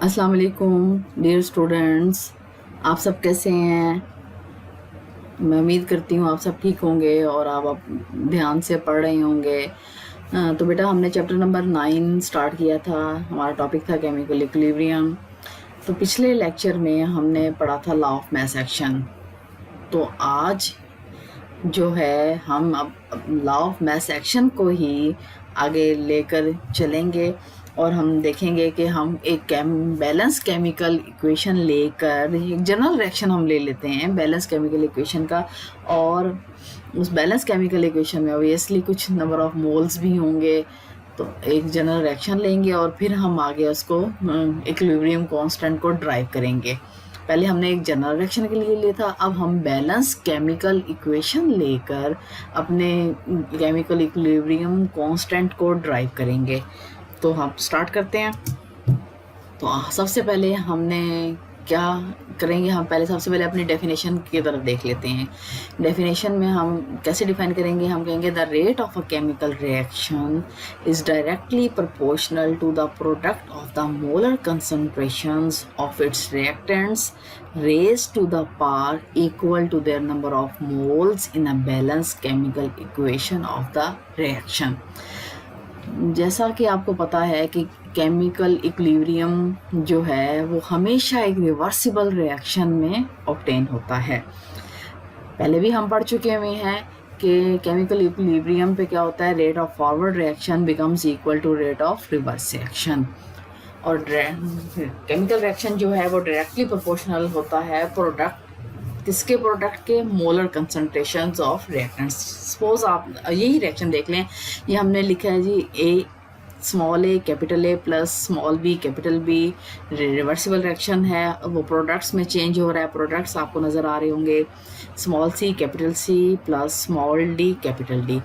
अस्सलाम वालेकुम dear students, आप सब कैसे हैं। मैं उम्मीद करती हूँ आप सब ठीक होंगे और आप ध्यान से पढ़ रहे होंगे। तो बेटा हमने चैप्टर नंबर 9 स्टार्ट किया था। हमारा टॉपिक था केमिकल इक्विलिब्रियम। तो पिछले लेक्चर में हमने पढ़ा था लॉ ऑफ मास एक्शन। तो आज जो है हम अब लॉ ऑफ मास एक्शन को ही आगे लेकर चलेंगे और हम देखेंगे कि हम एक बैलेंस केमिकल इक्वेशन लेकर एक जनरल रिएक्शन हम ले लेते हैं बैलेंस केमिकल इक्वेशन का। और उस बैलेंस केमिकल इक्वेशन में ऑब्वियसली कुछ नंबर ऑफ मोल्स भी होंगे। तो एक जनरल रिएक्शन लेंगे और फिर हम आगे उसको इक्विलिब्रियम कांस्टेंट को ड्राइव करेंगे। पहले हमने एक जनरल रिएक्शन के लिए लिया था, अब हम बैलेंस केमिकल इक्वेशन लेकर अपने केमिकल इक्विलिब्रियम कांस्टेंट को ड्राइव करेंगे। तो हम स्टार्ट करते हैं। तो सबसे पहले हमने क्या करेंगे, हम पहले सबसे पहले अपनी डेफिनेशन की तरफ देख लेते हैं। डेफिनेशन में हम कैसे डिफाइन करेंगे, हम कहेंगे the rate of a chemical reaction is directly proportional to the product of the molar concentrations of its reactants raised to the power equal to their number of moles in a balanced chemical equation of the reaction। जैसा कि आपको पता है कि chemical equilibrium जो है वो हमेशा एक रिवर्सिबल रिएक्शन में ऑब्टेन होता है। पहले भी हम पढ़ चुके हुए हैं कि केमिकल इक्विलिब्रियम पे क्या होता है, rate of forward reaction becomes equal to rate of reverse reaction. और केमिकल रिएक्शन जो है वो डायरेक्टली प्रोपोर्शनल होता है किसके प्रोडक्ट के molar concentrations of reactants. Suppose आप यही रिएक्शन देख लें, ये हमने लिखा है जी A small A capital A plus small B capital B, reversible reaction है। वो प्रोडक्ट्स में चेंज हो रहा है, प्रोडक्ट्स आपको नज़र आ रहे होंगे, small C capital C plus small D capital D.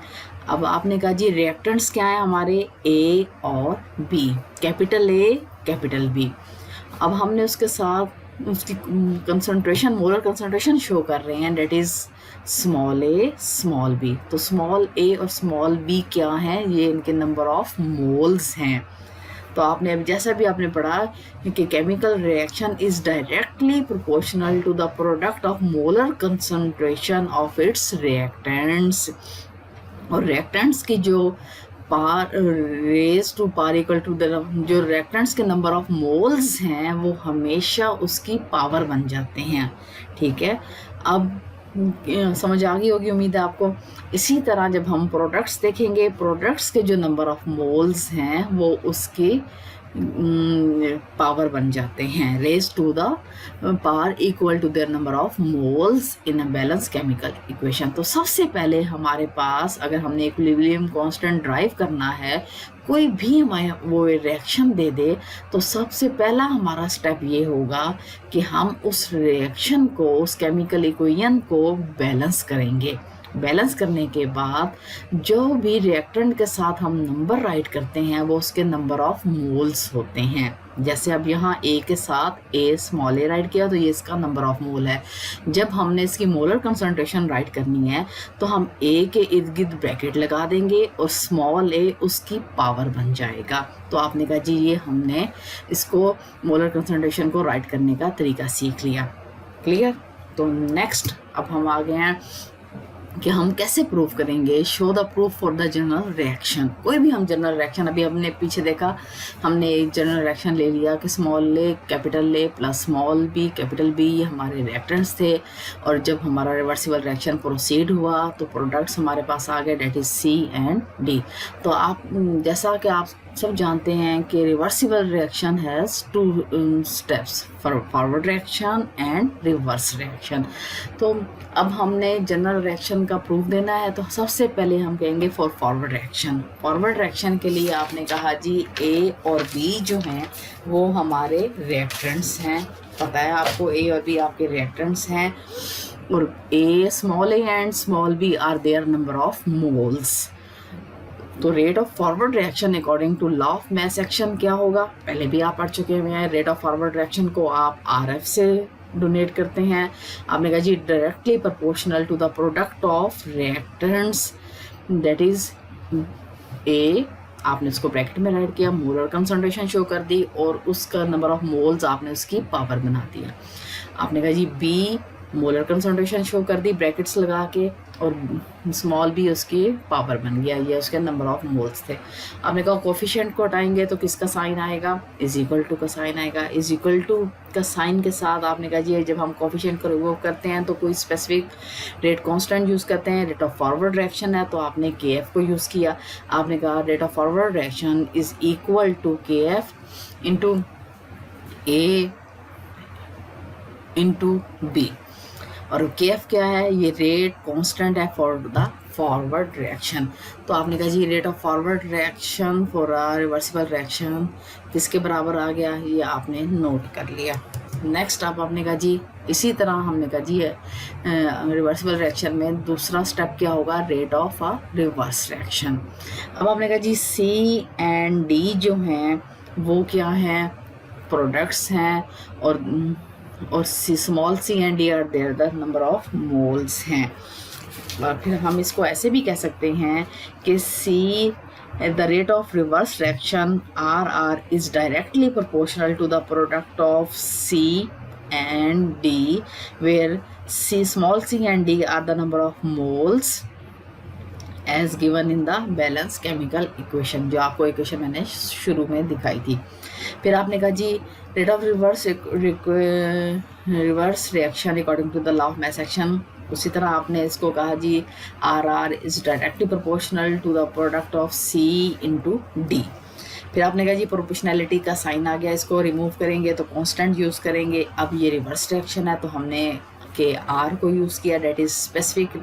अब आपने कहा जी रिएक्टेंट्स क्या है हमारे, ए और B, capital A capital B. अब हमने उसके साथ उसकी कंसंट्रेशन मोलर कंसंट्रेशन शो कर रहे हैं, that is small A small B. तो स्मॉल ए और स्मॉल बी क्या हैं, ये इनके नंबर ऑफ मोल्स हैं। तो आपने अब जैसा भी आपने पढ़ा कि chemical reaction is directly proportional to the product of molar concentration of its reactants. और रिएक्टेंट्स की जो power raised to power equal to the जो रिएक्टेंट्स के नंबर ऑफ मोल्स हैं वो हमेशा उसकी पावर बन जाते हैं। ठीक है, अब समझ आ गई होगी उम्मीद है आपको। इसी तरह जब हम प्रोडक्ट्स देखेंगे, प्रोडक्ट्स के जो नंबर ऑफ मोल्स हैं वो उसकी पावर बन जाते हैं, raise to the power equal to their number of moles in a balance chemical equation. तो सबसे पहले हमारे पास अगर हमने इक्विलिब्रियम कांस्टेंट ड्राइव करना है, कोई भी हमारे वो रिएक्शन दे दे, तो सबसे पहला हमारा स्टेप ये होगा कि हम उस रिएक्शन को, उस केमिकल इक्वेशन को बैलेंस करेंगे। बैलेंस करने के बाद जो भी रिएक्टेंट के साथ हम नंबर राइट करते हैं वो उसके नंबर ऑफ मोल्स होते हैं। जैसे अब यहाँ ए के साथ ए स्मॉल ए राइट किया तो ये इसका नंबर ऑफ मोल है। जब हमने इसकी मोलर कंसंट्रेशन राइट करनी है तो हम ए के इर्द गिर्द ब्रैकेट लगा देंगे और स्मॉल ए उसकी पावर बन जाएगा। तो आपने कहा जी ये हमने इसको मोलर कंसंट्रेशन को राइट करने का तरीका सीख लिया। क्लियर। तो नेक्स्ट अब हम आ गए हैं कि हम कैसे प्रूव करेंगे, show the proof for the general reaction. कोई भी हम जनरल रिएक्शन, अभी हमने पीछे देखा, हमने एक जनरल रिएक्शन ले लिया कि small A capital A plus small B capital B, ये हमारे रिएक्टेंट्स थे। और जब हमारा रिवर्सिबल रिएक्शन प्रोसीड हुआ तो प्रोडक्ट्स हमारे पास आ गए, that is C and D. तो आप जैसा कि आप सब जानते हैं कि reversible reaction has two steps, forward reaction and reverse reaction. तो अब हमने जनरल रिएक्शन का प्रूफ देना है, तो सबसे पहले हम कहेंगे for forward reaction. Forward reaction के लिए आपने कहा जी ए और बी जो हैं वो हमारे रिएक्टेंट्स हैं। पता है आपको ए और बी आपके रिएक्टेंट्स हैं, और A small A and small B are their number of moles. तो rate of forward reaction according to law of mass action क्या होगा, पहले भी आप पढ़ चुके हुए हैं। रेट ऑफ फॉरवर्ड रिएक्शन को आप RF से डोनेट करते हैं। आपने कहा जी directly proportional to the product of reactants, that is A आपने उसको ब्रैकेट में राइट किया, मोलर कंसंट्रेशन शो कर दी और उसका नंबर ऑफ मोल्स आपने उसकी पावर बना दिया। आपने कहा जी बी मोलर कंसंट्रेशन शो कर दी ब्रैकेट्स लगा के और स्मॉल बी उसकी पावर बन गया, ये उसके नंबर ऑफ मोल्स थे। आपने कहा कोफिशिएंट को हटाएंगे तो किसका साइन आएगा, इज इक्वल टू का साइन आएगा। इज इक्वल टू का साइन के साथ आपने कहा जी जब हम कोफिशिएंट को रिमूव करते हैं तो कोई स्पेसिफिक रेट कांस्टेंट यूज़ करते हैं, रेट ऑफ फॉरवर्ड रिएक्शन है तो आपने के एफ को यूज़ किया। आपने कहा rate of forward reaction is equal to K F into A into B, और के एफ क्या है, ये रेट कांस्टेंट है फॉर द फॉरवर्ड रिएक्शन। तो आपने कहा जी rate of forward reaction for a reversible reaction किसके बराबर आ गया, ये आपने नोट कर लिया। नेक्स्ट आपने कहा जी इसी तरह हमने कहा जी रिवर्सिबल रिएक्शन में दूसरा स्टेप क्या होगा, rate of a reverse reaction. अब आपने कहा जी सी एंड डी जो हैं वो क्या हैं, प्रोडक्ट्स हैं, और small C and D are their the number of moles हैं। और फिर हम इसको ऐसे भी कह सकते हैं कि see the rate of reverse reaction R R is directly proportional to the product of C and D where C small C and D are the number of moles as given in the balance chemical equation, जो आपको equation मैंने शुरू में दिखाई थी। फिर आपने कहा जी rate of reverse reaction according to the law of mass action, उसी तरह आपने इसको कहा जी R R is directly proportional to the product of C into D. फिर आपने कहा जी प्रोपोर्शनैलिटी का साइन आ गया, इसको रिमूव करेंगे तो कांस्टेंट यूज़ करेंगे। अब ये रिवर्स रिएक्शन है तो हमने के आर को यूज़ किया, that is specific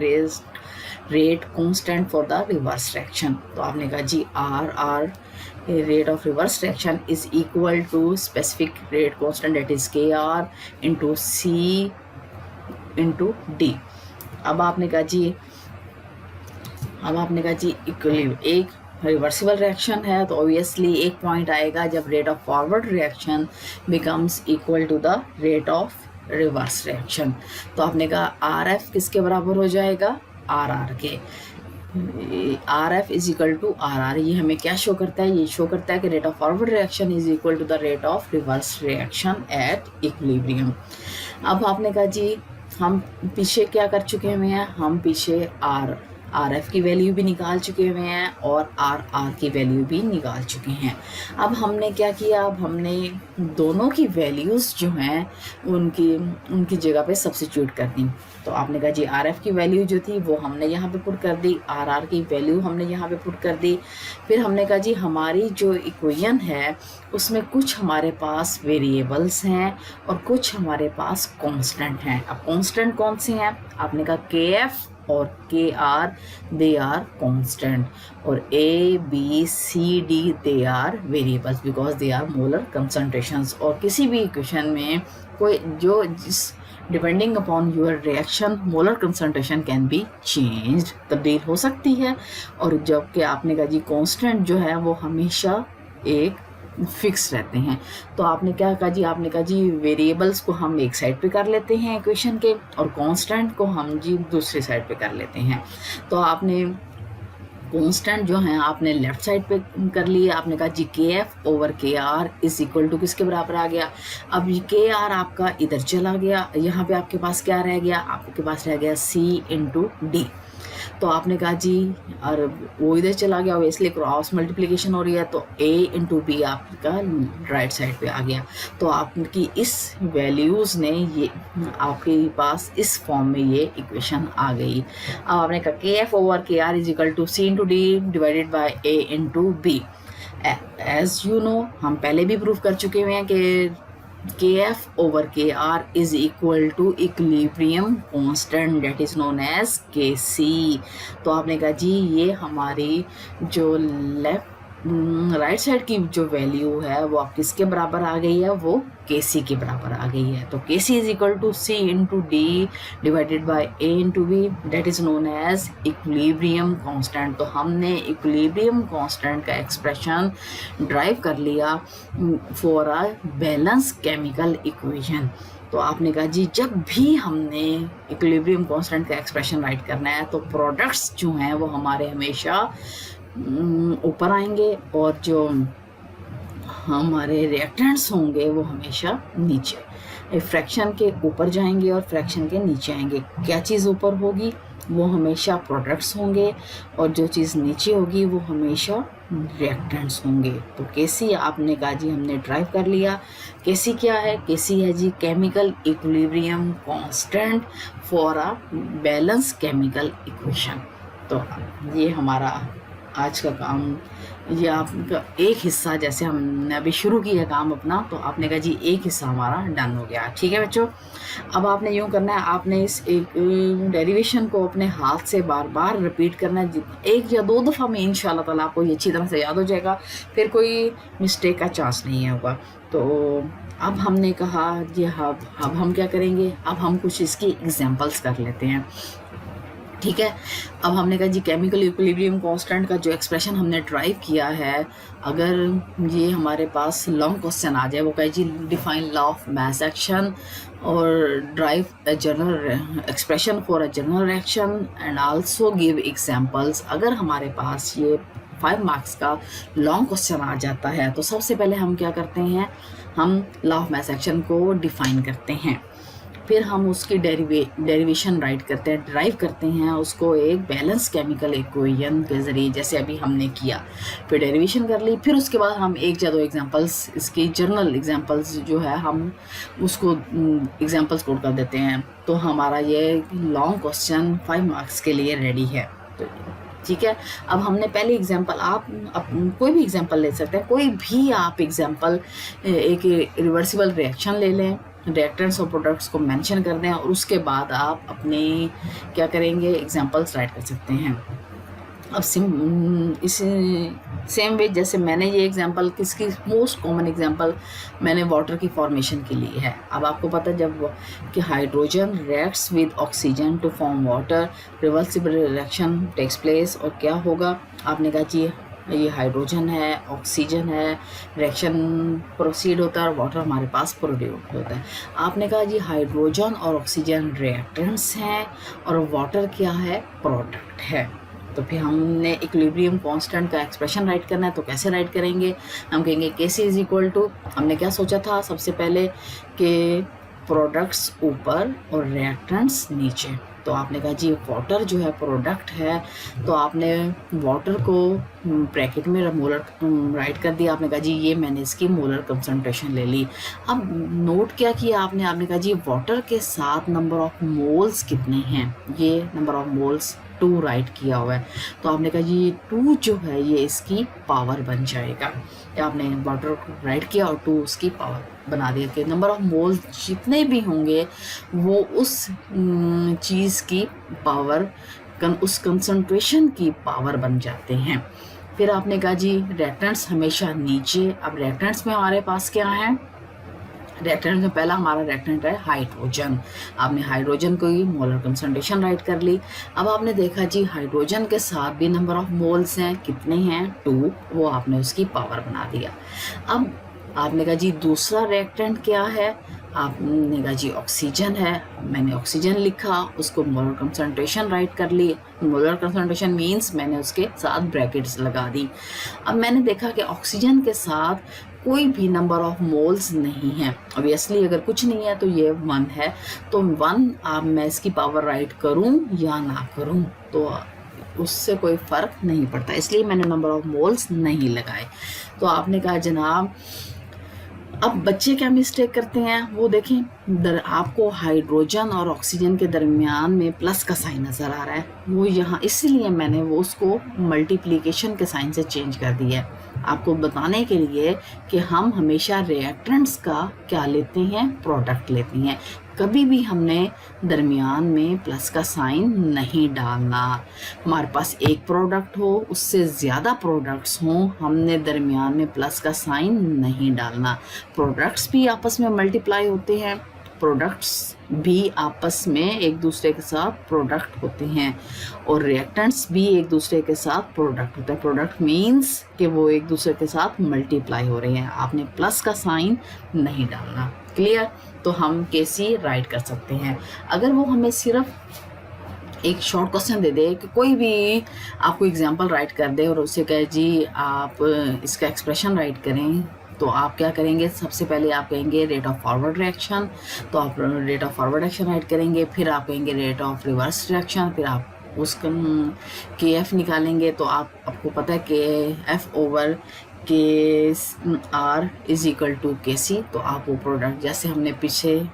rate constant for the reverse reaction. तो आपने कहा जी R rate of reverse reaction is equal to specific rate constant that is K R into C into D. अब आपने कहा जी एक रिवर्सिबल रिएक्शन है तो ऑब्वियसली एक पॉइंट आएगा जब rate of forward reaction becomes equal to the rate of reverse reaction. तो आपने कहा आर एफ किसके बराबर हो जाएगा, आर आर के। R F is equal to R R, ये हमें क्या शो करता है, ये शो करता है कि rate of forward reaction is equal to the rate of reverse reaction at equilibrium. अब आपने कहा जी हम पीछे क्या कर चुके हुए हैं, हम पीछे आर एफ की वैल्यू भी निकाल चुके हुए हैं और आर आर की वैल्यू भी निकाल चुके हैं। अब हमने क्या किया, अब हमने दोनों की वैल्यूज़ जो हैं उनकी जगह पे सब्स्टिट्यूट कर दी। तो आपने कहा जी आर एफ की वैल्यू जो थी वो हमने यहाँ पे पुट कर दी, आर आर की वैल्यू हमने यहाँ पे पुट कर दी। फिर हमने कहा जी हमारी जो इक्वेशन है उसमें कुछ हमारे पास वेरिएबल्स हैं और कुछ हमारे पास कांस्टेंट हैं। अब कांस्टेंट कौन से हैं, आपने कहा के एफ और के आर दे आर कांस्टेंट, और A B C D they are variables because they are molar concentrations. और किसी भी इक्वेशन में कोई जो जिस depending upon your reaction molar concentration can be changed, तब्दील हो सकती है। और जबकि आपने कहा जी कांस्टेंट जो है वो हमेशा एक फिक्स रहते हैं। तो आपने क्या कहा जी, आपने कहा जी वेरिएबल्स को हम एक साइड पे कर लेते हैं इक्वेशन के और कांस्टेंट को हम जी दूसरी साइड पे कर लेते हैं। तो आपने कांस्टेंट जो है आपने लेफ्ट साइड पे कर लिए, आपने कहा जी के F over K R is equal to किसके बराबर आ गया। अब के आर आपका इधर चला गया, यहाँ पे आपके पास क्या रह गया, आपके पास रह गया सी इंटू डी। तो आपने कहा जी और वो इधर चला गया, इसलिए क्रॉस मल्टीप्लिकेशन हो रही है तो a इंटू बी आपका राइट साइड पे आ गया। तो आपकी इस वैल्यूज़ ने ये आपके पास इस फॉर्म में ये इक्वेशन आ गई। अब आपने कहा K F over K R is equal to C into D divided by A into B. As you know हम पहले भी प्रूव कर चुके हुए हैं कि K F over K R is equal to equilibrium constant that is known as K C. तो आपने कहा जी ये हमारी जो राइट साइड की जो वैल्यू है वो आप किसके बराबर आ गई है, वो के सी के बराबर आ गई है। तो K C is equal to C into D divided by A into B that is known as equilibrium constant. तो हमने इक्विलिब्रियम कांस्टेंट का एक्सप्रेशन ड्राइव कर लिया for a balance chemical equation. तो आपने कहा जी जब भी हमने इक्विलिब्रियम कांस्टेंट का एक्सप्रेशन राइट करना है तो प्रोडक्ट्स जो हैं वो हमारे हमेशा ऊपर आएंगे और जो हमारे रिएक्टेंट्स होंगे वो हमेशा नीचे। फ्रैक्शन के ऊपर जाएंगे और फ्रैक्शन के नीचे आएंगे। क्या चीज़ ऊपर होगी? वो हमेशा प्रोडक्ट्स होंगे, और जो चीज़ नीचे होगी वो हमेशा रिएक्टेंट्स होंगे। तो केसी आपने कहा जी हमने ड्राइव कर लिया। केसी क्या है? केसी है जी chemical equilibrium constant for a balance chemical equation. तो ये हमारा आज का काम, ये आपका एक हिस्सा, जैसे हमने अभी शुरू किया काम अपना, तो आपने कहा जी एक हिस्सा हमारा डन हो गया। ठीक है बच्चों, अब आपने यूँ करना है, आपने इस एक डेरिवेशन को अपने हाथ से बार बार रिपीट करना है। एक या दो दफ़ा में इंशाल्लाह ताला आपको ये अच्छी तरह से याद हो जाएगा, फिर कोई मिस्टेक का चांस नहीं होगा। तो अब हमने कहा जी अब हम क्या करेंगे, अब हम कुछ इसकी एग्जांपल्स कर लेते हैं। ठीक है, अब हमने कहा जी केमिकल इक्विलिब्रियम कांस्टेंट का जो एक्सप्रेशन हमने ड्राइव किया है, अगर ये हमारे पास लॉन्ग क्वेश्चन आ जाए, वो कहे जी define law of mass action और derive a general expression for a general reaction and also give examples. अगर हमारे पास ये 5 मार्क्स का लॉन्ग क्वेश्चन आ जाता है, तो सबसे पहले हम क्या करते हैं, हम लॉ ऑफ मास एक्शन को डिफाइन करते हैं, फिर हम उसकी डेरिवेशन राइट करते हैं, ड्राइव करते हैं उसको एक बैलेंस केमिकल इक्वेशन के ज़रिए, जैसे अभी हमने किया। फिर डेरिवेशन कर ली, फिर उसके बाद हम एक या दो एग्जांपल्स, इसकी जर्नल एग्जांपल्स जो है हम उसको एग्जांपल्स कोड कर देते हैं। तो हमारा ये लॉन्ग क्वेश्चन 5 मार्क्स के लिए रेडी है। तो ठीक है, अब हमने पहले एग्जांपल, आप कोई भी एग्जांपल ले सकते हैं, कोई भी आप एग्जांपल, एक रिवर्सिबल रिएक्शन ले लें, रिएक्टेंट्स और प्रोडक्ट्स को मेंशन कर दें, और उसके बाद आप अपने क्या करेंगे, एग्जांपल्स राइट कर सकते हैं। अब इस सेम वे जैसे मैंने ये एग्जांपल, किसकी मोस्ट कॉमन एग्जांपल मैंने वाटर की फॉर्मेशन के लिए है। अब आपको पता है जब कि hydrogen reacts with oxygen to form water, reversible reaction takes place, और क्या होगा, आपने कहा जी ये हाइड्रोजन है, ऑक्सीजन है, रिएक्शन प्रोसीड होता है और वाटर हमारे पास प्रोड्यूस होता है। आपने कहा जी हाइड्रोजन और ऑक्सीजन रिएक्टेंट्स हैं और वाटर क्या है, प्रोडक्ट है। तो फिर हमने इक्विलिब्रियम कांस्टेंट का एक्सप्रेशन राइट करना है, तो कैसे राइट करेंगे, हम कहेंगे Kc इज इक्वल टू, हमने क्या सोचा था सबसे पहले कि प्रोडक्ट्स ऊपर और रिएक्टेंट्स नीचे। तो आपने कहा जी वाटर जो है प्रोडक्ट है, तो आपने वाटर को ब्रैकेट में मोलर राइट कर दिया। आपने कहा जी ये मैंने इसकी मोलर कंसंट्रेशन ले ली। अब नोट क्या किया आपने, आपने कहा जी वाटर के साथ नंबर ऑफ मोल्स कितने हैं, ये नंबर ऑफ मोल्स 2 राइट किया हुआ है। तो आपने कहा जी 2 जो है ये इसकी पावर बन जाएगा। आपने वाटर को राइट किया और 2 उसकी पावर बना दिया कि नंबर ऑफ मोल्स जितने भी होंगे वो उस चीज़ की पावर, उस कंसंट्रेशन की पावर बन जाते हैं। फिर आपने कहा जी रिएक्टेंट्स हमेशा नीचे। अब रिएक्टेंट्स में हमारे पास क्या है, रिएक्टेंट में पहला हमारा रिएक्टेंट है हाइड्रोजन। आपने हाइड्रोजन को ही मोलर कंसंट्रेशन राइट कर ली। अब आपने देखा जी हाइड्रोजन के साथ भी नंबर ऑफ मोल्स हैं, कितने हैं, 2, वो आपने उसकी पावर बना दिया। अब आपने कहा जी दूसरा रिएक्टेंट क्या है, आपने कहा जी ऑक्सीजन है, मैंने ऑक्सीजन लिखा, उसको मोलर कंसंट्रेशन राइट कर ली। मोलर कंसंट्रेशन मींस मैंने उसके साथ ब्रैकेट्स लगा दी। अब मैंने देखा कि ऑक्सीजन के साथ कोई भी नंबर ऑफ मोल्स नहीं है। ऑब्वियसली अगर कुछ नहीं है तो ये 1 है, तो 1 अब मैं इसकी पावर राइट करूं या ना करूं तो उससे कोई फ़र्क नहीं पड़ता, इसलिए मैंने नंबर ऑफ मोल्स नहीं लगाए। तो आपने कहा जनाब अब बच्चे क्या मिस्टेक करते हैं वो देखें, आपको हाइड्रोजन और ऑक्सीजन के दरमियान में प्लस का साइन नज़र आ रहा है, वो यहाँ इसलिए मैंने वो उसको मल्टीप्लिकेशन के साइन से चेंज कर दिया है, आपको बताने के लिए कि हम हमेशा रिएक्टेंट्स का क्या लेते हैं, प्रोडक्ट लेते हैं। कभी भी हमने दरमियान में प्लस का साइन नहीं डालना। हमारे पास एक प्रोडक्ट हो, उससे ज़्यादा प्रोडक्ट्स हों, हमने दरमियान में प्लस का साइन नहीं डालना। प्रोडक्ट्स भी आपस में मल्टीप्लाई होते हैं, प्रोडक्ट्स भी आपस में एक दूसरे के साथ प्रोडक्ट होते हैं, और रिएक्टेंट्स भी एक दूसरे के साथ प्रोडक्ट होते हैं। प्रोडक्ट मीन्स कि वो एक दूसरे के साथ मल्टीप्लाई हो रहे हैं, आपने प्लस का साइन नहीं डालना। क्लियर? तो हम Kc राइट कर सकते हैं। अगर वो हमें सिर्फ एक शॉर्ट क्वेश्चन दे दे कि कोई भी आपको एग्जांपल राइट कर दे और उससे कहे जी आप इसका एक्सप्रेशन राइट करें, तो आप क्या करेंगे? सबसे पहले आप कहेंगे रेट ऑफ फॉरवर्ड रिएक्शन, तो आप rate of forward reaction right करेंगे। फिर आप कहेंगे रेट ऑफ रिवर्स रिएक्शन, फिर आप उसका के एफ निकालेंगे। तो आपको पता है के F over K R is equal to के सी। तो आप वो प्रोडक्ट जैसे हमने पीछे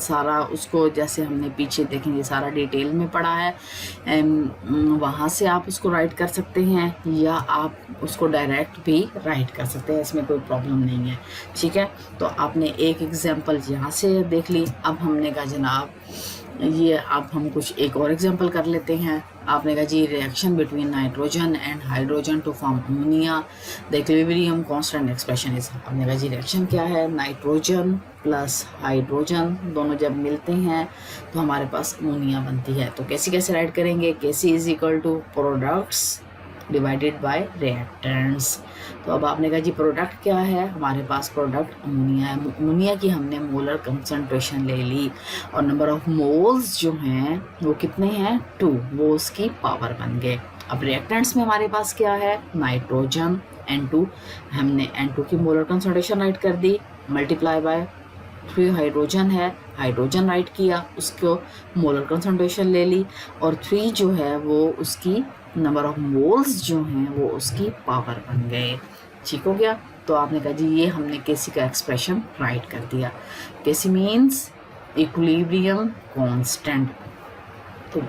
सारा उसको जैसे हमने पीछे देखेंगे सारा डिटेल में पढ़ा है, वहाँ से आप उसको राइट कर सकते हैं या आप उसको डायरेक्ट भी राइट कर सकते हैं, इसमें कोई प्रॉब्लम नहीं है। ठीक है, तो आपने एक एग्जांपल यहाँ से देख ली। अब हमने कहा जनाब ये अब हम कुछ एक और एग्जांपल कर लेते हैं। आपने कहा जी reaction between nitrogen and hydrogen to form ammonia, the equilibrium constant expression is. आपने कहा जी रिएक्शन क्या है? नाइट्रोजन प्लस हाइड्रोजन दोनों जब मिलते हैं तो हमारे पास अमोनिया बनती है। तो कैसे राइट करेंगे? KC is equal to products divided by reactants. तो अब आपने कहा जी प्रोडक्ट क्या है? हमारे पास प्रोडक्ट अमोनिया है। अमोनिया की हमने मोलर कंसंट्रेशन ले ली और नंबर ऑफ मोल्स जो हैं वो कितने हैं? 2, वो उसकी पावर बन गए। अब रिएक्टेंट्स में हमारे पास क्या है? नाइट्रोजन N2, हमने N2 की मोलर कंसंट्रेशन राइट कर दी, मल्टीप्लाई बाय 3 हाइड्रोजन है, हाइड्रोजन राइट किया, उसको मोलर कंसंट्रेशन ले ली और 3 जो है वो उसकी नंबर ऑफ मोल्स जो हैं वो उसकी पावर बन गए। ठीक हो गया? तो आपने कहा जी ये हमने केसी का एक्सप्रेशन राइट कर दिया। केसी मीन्स इक्विलिब्रियम कांस्टेंट। तो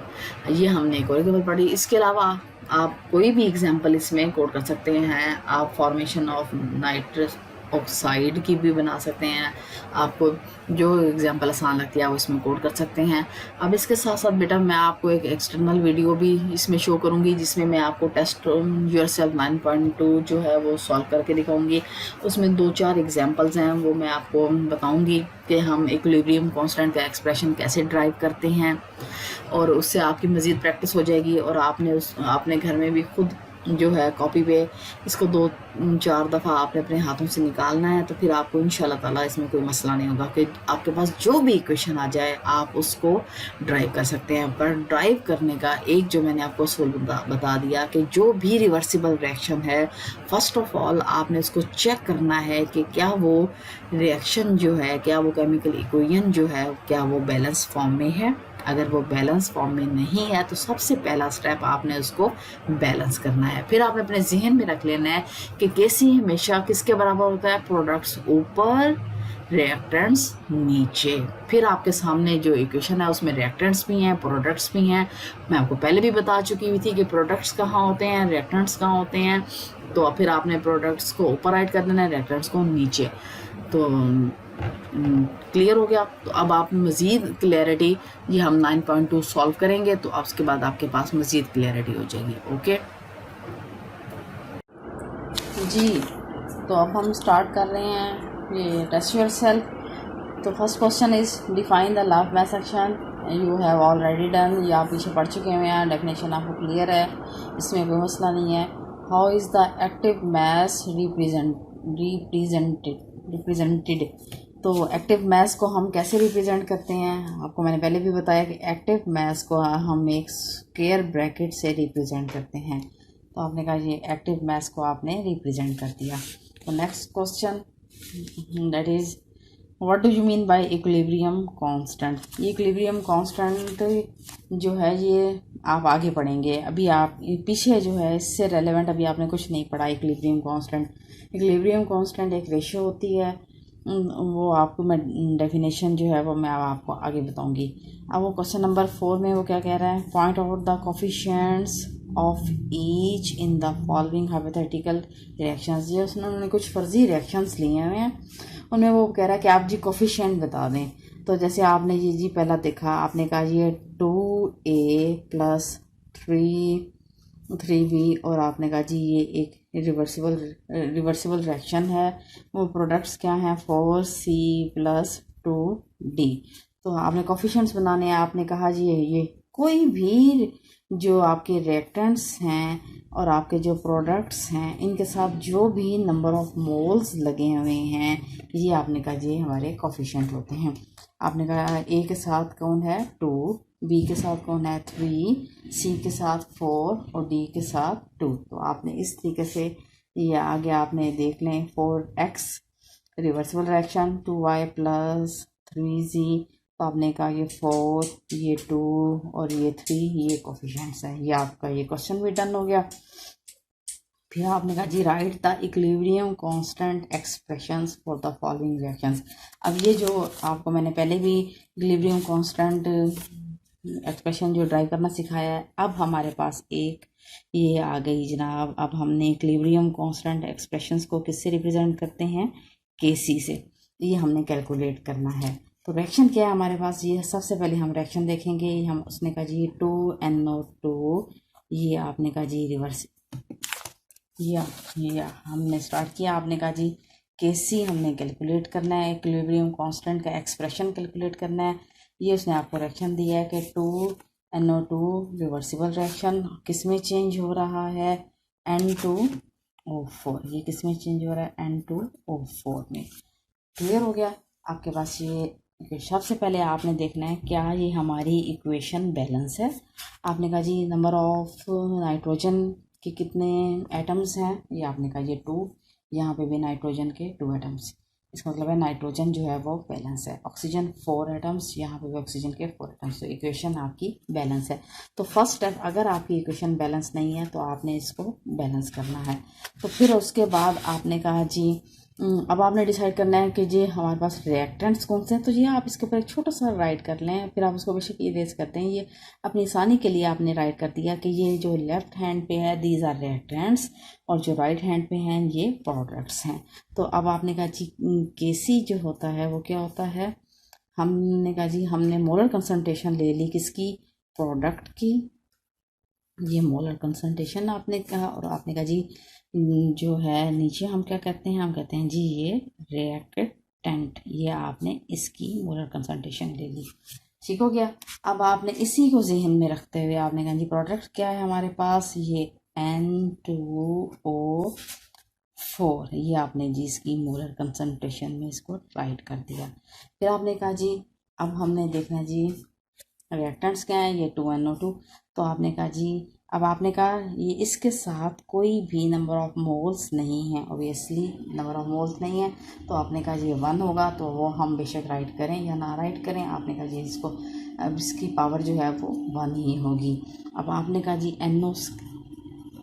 ये हमने एक और एग्जाम्पल पढ़ी। इसके अलावा आप कोई भी एग्जाम्पल इसमें कोट कर सकते हैं। आप फॉर्मेशन ऑफ नाइट्रस ऑक्साइड की भी बना सकते हैं। आपको जो एग्जांपल आसान लगती है आप इसमें कोड कर सकते हैं। अब इसके साथ साथ बेटा मैं आपको एक एक्सटर्नल वीडियो भी इसमें शो करूंगी जिसमें मैं आपको टेस्ट योरसेल्फ 9.2 जो है वो सॉल्व करके दिखाऊंगी। उसमें 2-4 एग्जांपल्स हैं, वो मैं आपको बताऊंगी कि हम इक्विलिब्रियम कांस्टेंट का एक्सप्रेशन कैसे ड्राइव करते हैं और उससे आपकी मज़ीद प्रैक्टिस हो जाएगी और आपने घर में भी खुद जो है कॉपी पे इसको 2-4 दफ़ा आपने अपने हाथों से निकालना है। तो फिर आपको इंशाल्लाह ताला इसमें कोई मसला नहीं होगा कि आपके पास जो भी इक्वेशन आ जाए आप उसको ड्राइव कर सकते हैं। पर ड्राइव करने का एक जो मैंने आपको असूल बता दिया कि जो भी रिवर्सिबल रिएक्शन है फ़र्स्ट ऑफ ऑल आपने उसको चेक करना है कि क्या वो रिएक्शन जो है, क्या वो केमिकल इक्वेशन जो है, क्या वो बैलेंस फॉर्म में है। अगर वो बैलेंस फॉर्म में नहीं है तो सबसे पहला स्टेप आपने उसको बैलेंस करना है। फिर आपने अपने जहन में रख लेना है कि केसी हमेशा किसके बराबर होता है? प्रोडक्ट्स ऊपर, रिएक्टेंट्स नीचे। फिर आपके सामने जो इक्वेशन है उसमें रिएक्टेंट्स भी हैं, प्रोडक्ट्स भी हैं। मैं आपको पहले भी बता चुकी हुई थी कि प्रोडक्ट्स कहाँ होते हैं, रिएक्टेंट्स कहाँ होते हैं। तो फिर आपने प्रोडक्ट्स को ऊपर राइट कर देना है, रिएक्टेंट्स को नीचे। तो क्लियर हो गया? तो अब आप मज़ीद क्लियरिटी ये हम 9.2 सॉल्व करेंगे तो उसके बाद आपके पास मज़ीद क्लियरिटी हो जाएगी। ओके जी, तो अब हम स्टार्ट कर रहे हैं ये टेस्ट योरसेल्फ। तो first question is define the law of mass action. You have already done, या आप पीछे पढ़ चुके हुए हैं, डेफिनेशन आपको क्लियर है, इसमें कोई मसला नहीं है। How is the active mass represented. तो एक्टिव मास को हम कैसे रिप्रेजेंट करते हैं? आपको मैंने पहले भी बताया कि एक्टिव मास को हम एक स्क्वायर ब्रैकेट से रिप्रेजेंट करते हैं। तो आपने कहा ये एक्टिव मास को आपने रिप्रेजेंट कर दिया। तो next question that is what do you mean by equilibrium constant. ये इक्विलिब्रियम कांस्टेंट जो है ये आप आगे पढ़ेंगे। अभी आप पीछे जो है इससे रेलेवेंट अभी आपने कुछ नहीं पढ़ा। इक्विलिब्रियम कांस्टेंट एक रेशियो होती है, वो आपको मैं डेफिनेशन जो है वो मैं आपको आगे बताऊंगी। अब वो क्वेश्चन नंबर 4 में वो क्या कह रहा है? Point out the coefficients of each in the following hypothetical reactions. ये उन्होंने कुछ फर्जी रिएक्शंस लिए हुए हैं, उनमें वो कह रहा है कि आप जी कोफिशिएंट बता दें। तो जैसे आपने ये जी पहला देखा, आपने कहा ये 2A + 3B और आपने कहा जी ये एक रिवर्सिबल रिएक्शन है। वो प्रोडक्ट्स क्या हैं? 4C + 2D। तो आपने कोफिशिएंट्स बनाने हैं। आपने कहा जी ये कोई भी जो आपके रिएक्टेंट्स हैं और आपके जो प्रोडक्ट्स हैं इनके साथ जो भी नंबर ऑफ मोल्स लगे हुए हैं ये आपने कहा जी हमारे कोफिशिएंट होते हैं। आपने कहा A के साथ कौन है? 2, बी के साथ कौन है 3, सी के साथ 4 और डी के साथ 2। तो आपने इस तरीके से ये आगे आपने देख लें 4x reversible reaction 2y plus 3z। तो आपने कहा ये 4 ये 2 और ये 3 ये कोफिशिएंट्स हैं। ये आपका ये क्वेश्चन भी डन हो गया। फिर आपने कहा जी write the equilibrium constant expressions for the following reactions. अब ये जो आपको मैंने पहले भी इक्विलिब्रियम कांस्टेंट एक्सप्रेशन जो ड्राइव करना सिखाया है, अब हमारे पास एक ये आ गई जनाब। अब हमने इक्विलिब्रियम कांस्टेंट एक्सप्रेशंस को किससे रिप्रेजेंट करते हैं, केसी से। ये हमने कैलकुलेट करना है। तो रिएक्शन क्या है हमारे पास, ये सबसे पहले हम रिएक्शन देखेंगे। हम उसने कहा जी 2NO2, ये आपने कहा जी रिवर्स, या हमने स्टार्ट किया। आपने कहा जी केसी हमने कैलकुलेट करना है, इक्विलिब्रियम कांस्टेंट का एक्सप्रेशन कैलकुलेट करना है। ये उसने आपको रिएक्शन दिया है कि 2NO2 रिवर्सिबल रिएक्शन किस में चेंज हो रहा है, N2O4। ये किस में चेंज हो रहा है, N2O4 में। क्लियर हो गया आपके पास ये। सबसे पहले आपने देखना है क्या ये हमारी इक्वेशन बैलेंस है। आपने कहा जी नंबर ऑफ नाइट्रोजन के कितने एटम्स हैं, ये आपने कहा ये 2, यहाँ पे भी नाइट्रोजन के 2 एटम्स। इसका मतलब है नाइट्रोजन जो है वो बैलेंस है। ऑक्सीजन 4 एटम्स, यहाँ पे भी ऑक्सीजन के 4 एटम्स। तो इक्वेशन आपकी बैलेंस है। तो फर्स्ट स्टेप, अगर आपकी इक्वेशन बैलेंस नहीं है तो आपने इसको बैलेंस करना है। तो फिर उसके बाद आपने कहा जी अब आपने डिसाइड करना है कि जी हमारे पास रिएक्टेंट्स कौन से हैं। तो जी आप इसके ऊपर एक छोटा सा राइट कर लें, फिर आप उसको बेशक इरेज करते हैं। ये अपनी आसानी के लिए आपने राइट कर दिया कि ये जो लेफ्ट हैंड पे है दीज आर रिएक्टेंट्स और जो राइट हैंड पे हैं ये प्रोडक्ट्स हैं। तो अब आपने कहा जी केसी जो होता है वो क्या होता है, हमने कहा जी हमने मोलर कंसंट्रेशन ले ली किसकी, प्रोडक्ट की। ये मोलर कंसंट्रेशन आपने कहा। और आपने कहा जी जो है नीचे हम क्या कहते हैं, हम कहते हैं जी ये रिएक्टेंट। ये आपने इसकी मोलर कंसंट्रेशन ले ली। ठीक हो गया। अब आपने इसी को जहन में रखते हुए आपने कहा जी प्रोडक्ट क्या है हमारे पास, ये N2O4। ये आपने जी इसकी मोलर कंसंट्रेशन में इसको राइट कर दिया। फिर आपने कहा जी अब हमने देखना जी रिएक्टेंट्स क्या है, ये 2NO2। तो आपने कहा जी अब आपने कहा ये इसके साथ कोई भी नंबर ऑफ मोल्स नहीं है, ऑब्वियसली नंबर ऑफ मोल्स नहीं है। तो आपने कहा जी 1 होगा, तो वो हम बेशक राइट करें या ना राइट करें। आपने कहा जी इसको अब इसकी पावर जो है वो 1 ही होगी। अब आपने कहा जी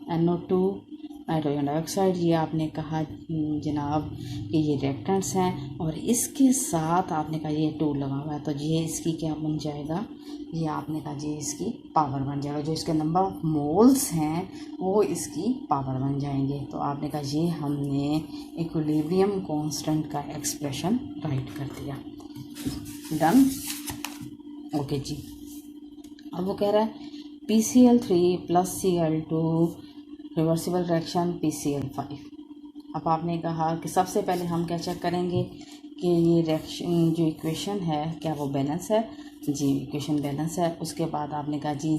NO2 नाइट्रोजन डाइऑक्साइड, ये आपने कहा जनाब कि ये रिएक्टेंट्स हैं और इसके साथ आपने कहा ये 2 लगा हुआ है। तो ये इसकी क्या बन जाएगा, ये आपने कहा जी इसकी पावर बन जाएगा। जो इसके नंबर ऑफ मोल्स हैं वो इसकी पावर बन जाएंगे। तो आपने कहा ये हमने इक्विलिब्रियम कांस्टेंट का एक्सप्रेशन राइट कर दिया। डन, ओके जी। अब वो कह रहा है PCl3 plus Cl2 reversible reaction PCl5। अब आपने कहा कि सबसे पहले हम क्या चेक करेंगे कि ये रिएक्शन जो इक्वेशन है क्या वो बैलेंस है। जी इक्वेशन बैलेंस है। उसके बाद आपने कहा जी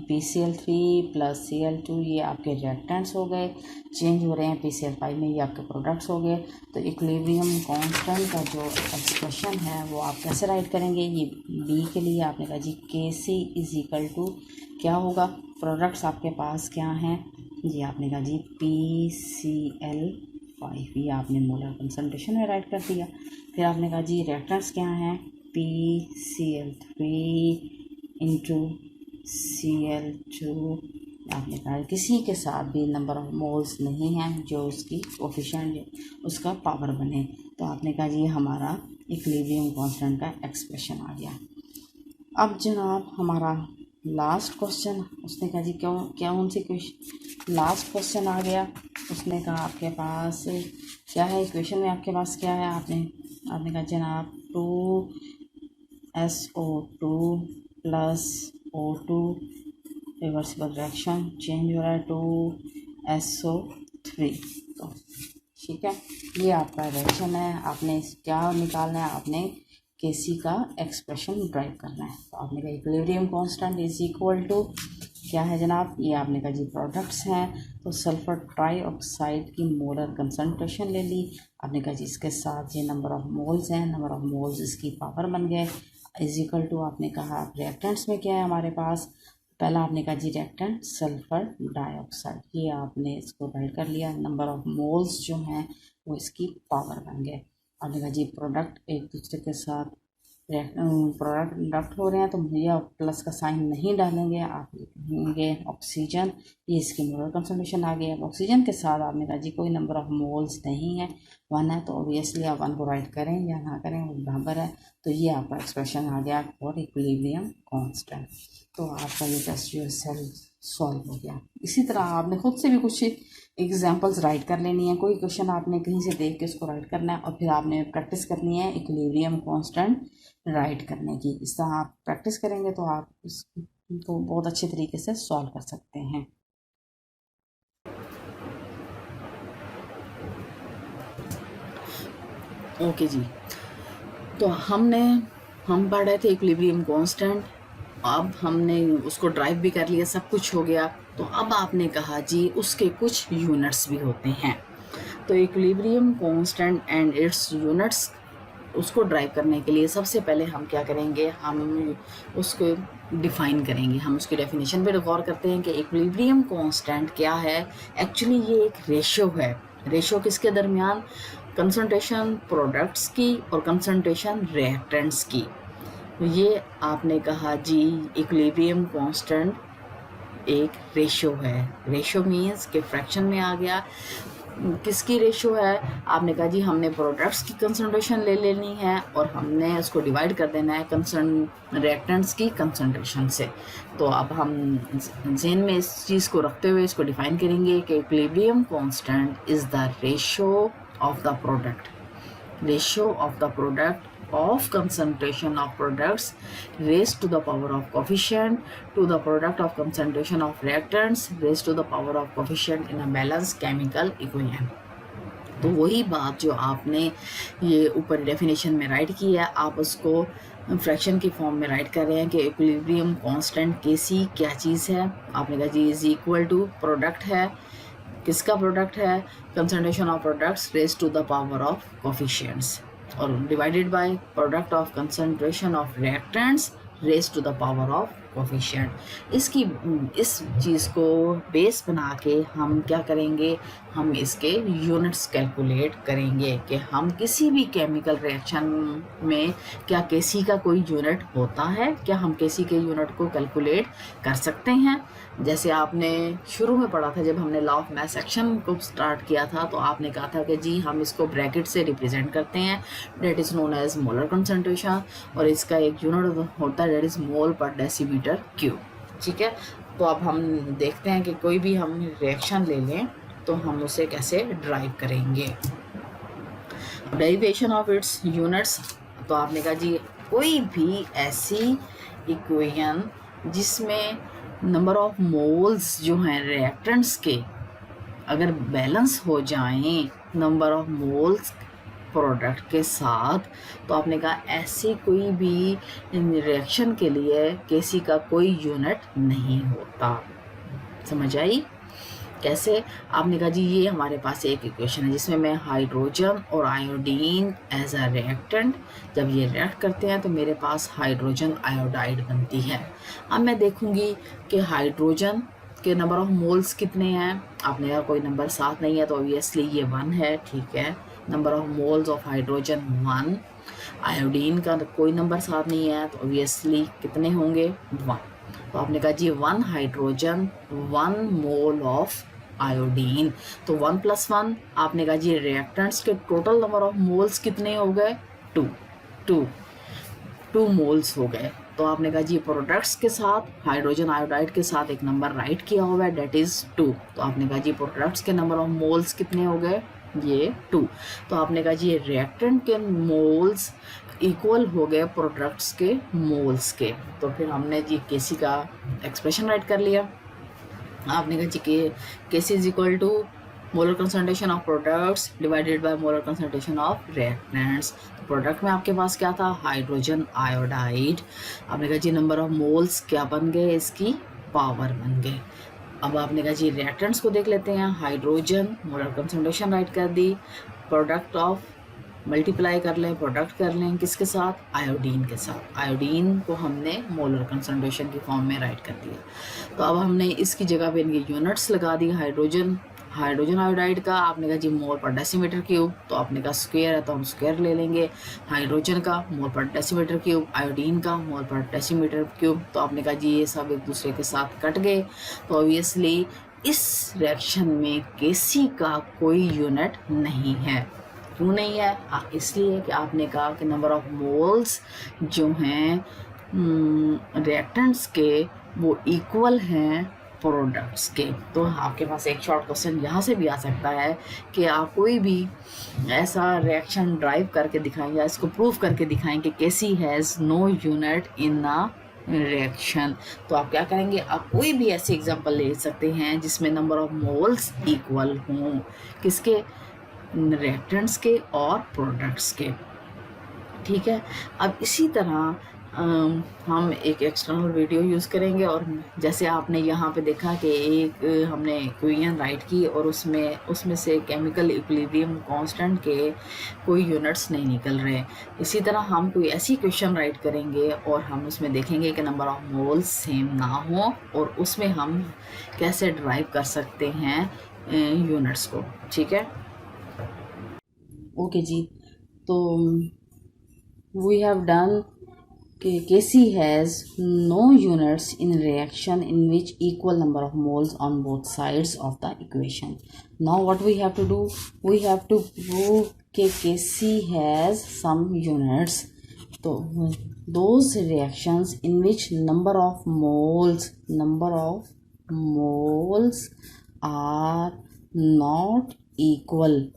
PCl3 प्लस Cl2 ये आपके रिएक्टेंट्स हो गए, चेंज हो रहे हैं PCl5 में, ये आपके प्रोडक्ट्स हो गए। तो इक्विलिब्रियम कांस्टेंट का जो एक्सप्रेशन है वो आप कैसे राइट करेंगे, ये बी के लिए आपने कहा जी Kc इज इक्वल टू क्या होगा, प्रोडक्ट्स आपके पास क्या हैं, ये आपने कहा जी PCl5, ये आपने मोलर कंसंट्रेशन में राइट कर दिया। फिर आपने कहा जी रिएक्टेंट्स क्या हैं, PCl3 इंटू Cl2। आपने कहा किसी के साथ भी नंबर ऑफ मोल्स नहीं हैं जो उसकी कोफिशिएंट उसका पावर बने। तो आपने कहा जी हमारा इक्विलिब्रियम कांस्टेंट का एक्सप्रेशन आ गया। अब जनाब हमारा लास्ट क्वेश्चन, उसने कहा जी क्यों क्या उनसे क्वेश्चन लास्ट क्वेश्चन आ गया। उसने कहा आपके पास क्या है इक्वेशन में, आपके पास क्या है, आपने कहा जनाब 2SO2 plus O2 reversible reaction change हो रहा है 2SO3। तो ठीक है, ये आपका रिएक्शन है। आपने क्या निकालना है, आपने केसी का एक्सप्रेशन ड्राइव करना है। तो आपने कहा equilibrium constant is equal to क्या है जनाब, ये आपने कहा जी प्रोडक्ट्स हैं। तो सल्फर ट्राईऑक्साइड की मोलर कंसंट्रेशन ले ली। आपने कहा जी इसके साथ ये नंबर ऑफ मोल्स हैं, नंबर ऑफ मोल्स इसकी पावर बन गए। इज इक्वल टू आपने कहा रिएक्टेंट्स में क्या है हमारे पास, पहला आपने कहा जी रिएक्टेंट सल्फर डाइऑक्साइड, ये आपने इसको राइट कर लिया, नंबर ऑफ मोल्स जो हैं वो इसकी पावर बन गए। आपने कहा जी प्रोडक्ट एक दूसरे के साथ प्रोडक्ट रिडक्ट हो रहे हैं तो भैया प्लस का साइन नहीं डालेंगे, आप लिखेंगे ऑक्सीजन, ये इसकी मोलर कंसंट्रेशन आ गया। ऑक्सीजन के साथ आपने कहा जी कोई नंबर ऑफ मोल्स नहीं है, 1 है, तो ऑब्वियसली आप 1 को राइट करें या ना करें वो बराबर है। तो ये आपका एक्सप्रेशन आ गया फॉर इक्विलिब्रियम कांस्टेंट। तो आपका ये टेस्ट जो सेल सॉल्व हो गया। इसी तरह आपने खुद से भी कुछ एग्जांपल्स राइट कर लेनी है, कोई क्वेश्चन आपने कहीं से देख के उसको राइट करना है और फिर आपने प्रैक्टिस करनी है इक्विलिब्रियम कांस्टेंट राइट करने की। इस तरह आप प्रैक्टिस करेंगे तो आप इसको बहुत अच्छे तरीके से सॉल्व कर सकते हैं। ओके जी, तो हम पढ़ रहे थे इक्विलिब्रियम कांस्टेंट, अब हमने उसको ड्राइव भी कर लिया, सब कुछ हो गया। तो अब आपने कहा जी उसके कुछ यूनिट्स भी होते हैं। तो equilibrium constant and it's units, उसको ड्राइव करने के लिए सबसे पहले हम क्या करेंगे, हम उसको डिफ़ाइन करेंगे। हम उसकी डेफिनेशन पे गौर करते हैं कि इक्विलिब्रियम कांस्टेंट क्या है। एक्चुअली ये एक रेशो है। रेशो किसके दरमियान, कंसंट्रेशन प्रोडक्ट्स की और कंसंट्रेशन रिएक्टेंट्स की। ये आपने कहा जी इक्विलिब्रियम कांस्टेंट एक रेशो है। रेशो मीन्स कि फ्रैक्शन में आ गया। किसकी रेशो है, आपने कहा जी हमने प्रोडक्ट्स की कंसंट्रेशन ले लेनी है और हमने उसको डिवाइड कर देना है रिएक्टेंट्स की कंसंट्रेशन से। तो अब हम ज़हन में इस चीज़ को रखते हुए इसको डिफाइन करेंगे कि equilibrium constant is the ratio of the product, ratio of the product of concentration of products raised to the power of coefficient to the product of concentration of reactants raised to the power of coefficient in a balanced chemical equilibrium। तो वही बात जो आपने ये ऊपर definition में right की है, आप उसको फ्रैक्शन की फॉर्म में राइट कर रहे हैं कि इक्विलिब्रियम कांस्टेंट केसी क्या चीज़ है। आपने कहा जी इज इक्वल टू प्रोडक्ट है, किसका प्रोडक्ट है, concentration of products raised to the power of coefficients और divided by product of concentration of reactants raised to the power of coefficient. इस चीज़ को बेस बना के हम क्या करेंगे, हम इसके यूनिट्स कैलकुलेट करेंगे कि हम किसी भी केमिकल रिएक्शन में क्या केसी का कोई यूनिट होता है, क्या हम केसी के यूनिट को कैलकुलेट कर सकते हैं। जैसे आपने शुरू में पढ़ा था जब हमने लॉ ऑफ मास एक्शन को स्टार्ट किया था, तो आपने कहा था कि जी हम इसको ब्रैकेट से रिप्रेजेंट करते हैं, that is known as molar concentration, और इसका एक यूनिट होता है डेट इज़ मोल पर डेसीमीटर क्यूब। ठीक है, तो अब हम देखते हैं कि कोई भी हम रिएक्शन ले लें तो हम उसे कैसे ड्राइव करेंगे। डेरिवेशन ऑफ इट्स यूनिट्स, तो आपने कहा जी कोई भी ऐसी इक्वेशन जिसमें नंबर ऑफ मोल्स जो हैं रिएक्टेंट्स के अगर बैलेंस हो जाएं नंबर ऑफ मोल्स प्रोडक्ट के साथ, तो आपने कहा ऐसी कोई भी रिएक्शन के लिए केसी का कोई यूनिट नहीं होता। समझ आई कैसे? आपने कहा जी ये हमारे पास एक इक्वेशन है जिसमें मैं हाइड्रोजन और आयोडीन एज अ रिएक्टेंट, जब ये रिएक्ट करते हैं तो मेरे पास हाइड्रोजन आयोडाइड बनती है। अब मैं देखूंगी कि हाइड्रोजन के नंबर ऑफ मोल्स कितने हैं। आपने कहा कोई नंबर साथ नहीं है तो ऑब्वियसली ये 1 है। ठीक है, number of moles of hydrogen 1। Iodine का कोई नंबर साथ नहीं है तो ऑब्वियसली कितने होंगे, 1। तो आपने कहा जी 1 हाइड्रोजन 1 मोल ऑफ आयोडीन, तो 1 + 1। आपने कहा जी रिएक्टेंट्स के टोटल नंबर ऑफ मोल्स कितने हो गए, 2 मोल्स हो गए। तो आपने कहा जी प्रोडक्ट्स के साथ हाइड्रोजन आयोडाइड के साथ एक नंबर राइट किया हुआ है डेट इज़ 2। तो आपने कहा जी प्रोडक्ट्स के नंबर ऑफ मोल्स कितने हो गए, ये 2। तो आपने कहा जी रिएक्टेंट के मोल्स इक्वल हो गए प्रोडक्ट्स के मोल्स के। तो फिर हमने जी केसी का एक्सप्रेशन राइट कर लिया। आपने कहा जी KC is equal to molar concentration of products divided by molar concentration of reactants. तो प्रोडक्ट में आपके पास क्या था, हाइड्रोजन आयोडाइड। आपने कहा जी नंबर ऑफ मोल्स क्या बन गए, इसकी पावर बन गए। अब आपने कहा जी रिएक्टेंट्स को देख लेते हैं। हाइड्रोजन मोलर कंसंट्रेशन राइट कर दी, प्रोडक्ट ऑफ मल्टीप्लाई कर लें, प्रोडक्ट कर लें किसके साथ, आयोडीन के साथ। आयोडीन को हमने मोलर कंसंट्रेशन की फॉर्म में राइट कर दिया। तो अब हमने इसकी जगह पे इनके यूनिट्स लगा दी। हाइड्रोजन आयोडाइड का आपने कहा जी मोल पर डेसीमीटर क्यूब, तो आपने कहा स्क्वायर है तो हम स्क्वायर ले लेंगे। हाइड्रोजन का मोल पर डेसीमीटर क्यूब, आयोडीन का मोल पर डेसीमीटर क्यूब, तो आपने कहा जी ये सब एक दूसरे के साथ कट गए। तो ऑब्वियसली इस रिएक्शन में Kc का कोई यूनिट नहीं है। क्यों नहीं है? इसलिए कि आपने कहा कि नंबर ऑफ मोल्स जो हैं रिएक्टेंट्स के वो इक्वल हैं प्रोडक्ट्स के। तो आपके पास एक शॉर्ट क्वेश्चन यहाँ से भी आ सकता है कि आप कोई भी ऐसा रिएक्शन ड्राइव करके दिखाएं या इसको प्रूव करके दिखाएं कि Kc has no unit in a reaction. तो आप क्या करेंगे, आप कोई भी ऐसी एग्जांपल ले सकते हैं जिसमें नंबर ऑफ मोल्स इक्वल हों, किसके, रिएक्टेंट्स के और प्रोडक्ट्स के। ठीक है। अब इसी तरह हम एक एक्सटर्नल वीडियो यूज़ करेंगे और जैसे आपने यहाँ पे देखा कि एक हमने इक्वेशन राइट की और उसमें से केमिकल इक्विलिब्रियम कांस्टेंट के कोई यूनिट्स नहीं निकल रहे। इसी तरह हम कोई ऐसी इक्वेशन राइट करेंगे और हम उसमें देखेंगे कि नंबर ऑफ मोल्स सेम ना हो और उसमें हम कैसे ड्राइव कर सकते हैं यूनिट्स को। ठीक है। ओके जी, तो we have done Kc has no units in reaction in which equal number of moles on both sides of the equation. Now what we have to do? We have to prove that Kc has some units. So those reactions in which number of moles are not equal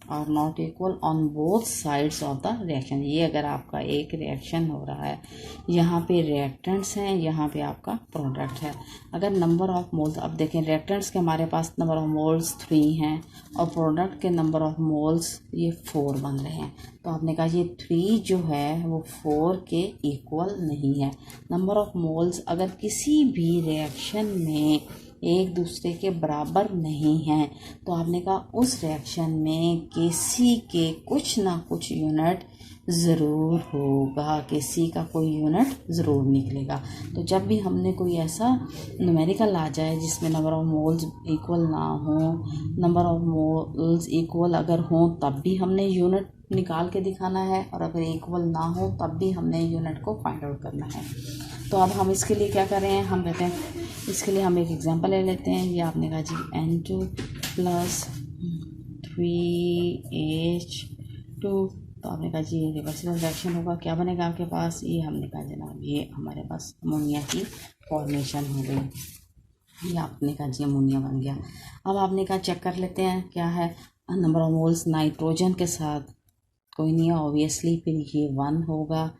on both sides of the reaction. ये अगर आपका एक reaction हो रहा है, यहाँ पे reactants हैं, यहाँ पे आपका प्रोडक्ट है। अगर नंबर ऑफ मोल्स, अब देखें रिएक्टेंट्स के हमारे पास नंबर ऑफ मोल्स 3 हैं और प्रोडक्ट के नंबर ऑफ मोल्स ये 4 बन रहे हैं। तो आपने कहा ये 3 जो है वो 4 के इक्वल नहीं है। नंबर ऑफ मोल्स अगर किसी भी रिएक्शन में एक दूसरे के बराबर नहीं हैं तो आपने कहा उस रिएक्शन में Kc के कुछ ना कुछ यूनिट ज़रूर होगा, Kc का कोई यूनिट ज़रूर निकलेगा। तो जब भी हमने कोई ऐसा न्यूमेरिकल आ जाए जिसमें नंबर ऑफ मोल्स इक्वल ना हो, नंबर ऑफ मोल्स इक्वल अगर हों तब भी हमने यूनिट निकाल के दिखाना है और अगर इक्वल ना हो तब भी हमने यूनिट को फाइंड आउट करना है। तो अब हम इसके लिए क्या कर रहे हैं, हम कहते हैं इसके लिए हम एक एग्जांपल ले लेते हैं। ये आपने कहा जी N2 + 3H2, तो आपने कहा जी रिवर्सिबल रिएक्शन होगा, क्या बनेगा आपके पास, ये हमने कहा जनाब ये हमारे पास अमोनिया की फॉर्मेशन हो गई। ये आपने कहा जी अमोनिया बन गया। अब आपने कहा चेक कर लेते हैं क्या है, नंबर ऑफ मोल्स नाइट्रोजन के साथ कोई नहीं है ऑब्वियसली, फिर ये 1 होगा।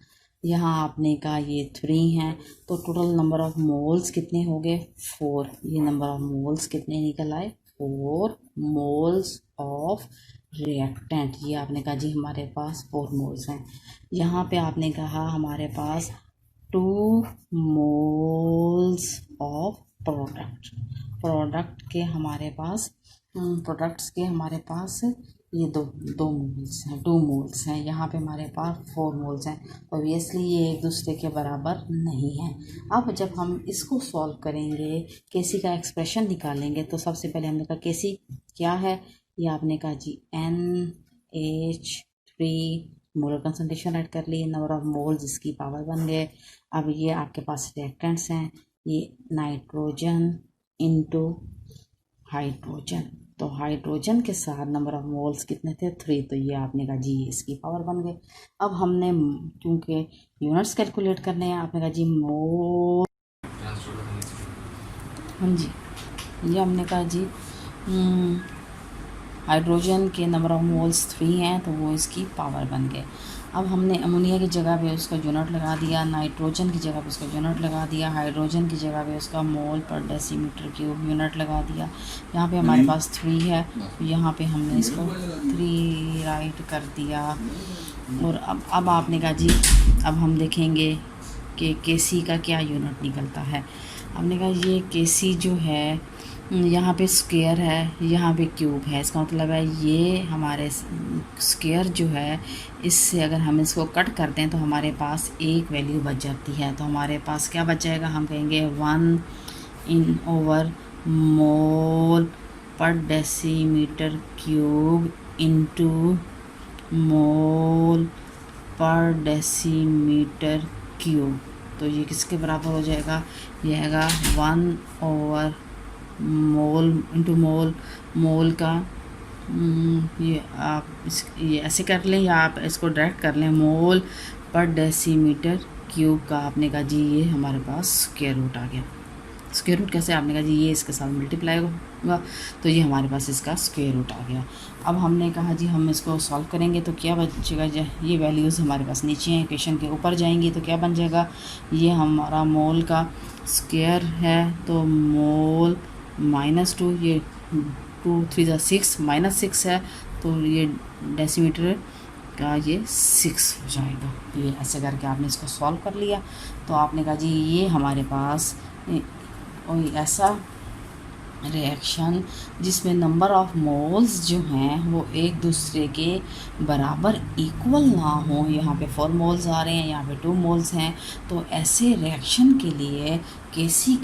यहाँ आपने कहा ये 3 हैं, तो टोटल नंबर ऑफ मोल्स कितने हो गए, 4। ये नंबर ऑफ मोल्स कितने निकल आए, 4 मोल्स ऑफ रिएक्टेंट। ये आपने कहा जी हमारे पास 4 मोल्स हैं। यहाँ पे आपने कहा हमारे पास 2 मोल्स ऑफ प्रोडक्ट्स के हमारे पास ये दो मोल्स हैं। यहाँ पे हमारे पास 4 मोल्स हैं। ऑब्वियसली ये एक दूसरे के बराबर नहीं हैं। अब जब हम इसको सॉल्व करेंगे, Kc का एक्सप्रेशन निकालेंगे, तो सबसे पहले हमने कहा Kc क्या है, ये आपने कहा जी NH3 मोलर कंसंट्रेशन ऐड कर ली, नंबर ऑफ मोल्स इसकी पावर बन गए। अब ये आपके पास रिएक्टेंट्स हैं, ये नाइट्रोजन इनटू हाइड्रोजन, तो हाइड्रोजन के साथ नंबर ऑफ मोल्स कितने थे, 3, तो ये आपने कहा जी इसकी पावर बन गए। अब हमने क्योंकि यूनिट्स कैलकुलेट करने हैं, आपने कहा जी मोल, हाँ जी, ये हमने कहा जी हाइड्रोजन के नंबर ऑफ मोल्स 3 हैं तो वो इसकी पावर बन गए। अब हमने अमोनिया की जगह पे उसका यूनिट लगा दिया, नाइट्रोजन की जगह पे उसका यूनिट लगा दिया, हाइड्रोजन की जगह पे उसका मोल पर डेसीमीटर क्यूब यूनिट लगा दिया। यहाँ पे हमारे पास 3 है, यहाँ पे हमने इसको 3 राइट कर दिया। और अब आपने कहा जी अब हम देखेंगे कि Kc का क्या यूनिट निकलता है। हमने कहा ये Kc जो है यहाँ पे स्क्वायर है, यहाँ पे क्यूब है। इसका मतलब है ये हमारे स्क्वायर जो है, इससे अगर हम इसको कट करते हैं तो हमारे पास एक वैल्यू बच जाती है। तो हमारे पास क्या बच जाएगा, हम कहेंगे 1/, मोल पर डेसीमीटर क्यूब इंटू मोल पर डेसीमीटर क्यूब। तो ये किसके बराबर हो जाएगा, ये आएगा 1/, मोल इंटू मोल का ये आप ये ऐसे कर लें या आप इसको डायरेक्ट कर लें, मोल पर डेसीमीटर क्यूब का आपने कहा जी ये हमारे पास स्क्वायर रूट आ गया। स्क्वायर रूट कैसे, आपने कहा जी ये इसके साथ मल्टीप्लाई होगा, तो ये हमारे पास इसका स्क्वायर रूट आ गया। अब हमने कहा जी हम इसको सॉल्व करेंगे तो क्या बचेगा, ये वैल्यूज़ हमारे पास नीचे हैं, इक्वेशन के ऊपर जाएंगी तो क्या बन जाएगा, ये हमारा मोल का स्क्वायर है तो मोल -2, ये 2 3 6 -6 है तो ये डेसीमीटर का ये 6 हो जाएगा। ये ऐसे करके आपने इसको सॉल्व कर लिया। तो आपने कहा जी ये हमारे पास कोई ऐसा रिएक्शन जिसमें नंबर ऑफ मोल्स जो हैं वो एक दूसरे के बराबर इक्वल ना हो, यहाँ पे 4 मोल्स आ रहे हैं, यहाँ पे 2 मोल्स हैं, तो ऐसे रिएक्शन के लिए केसी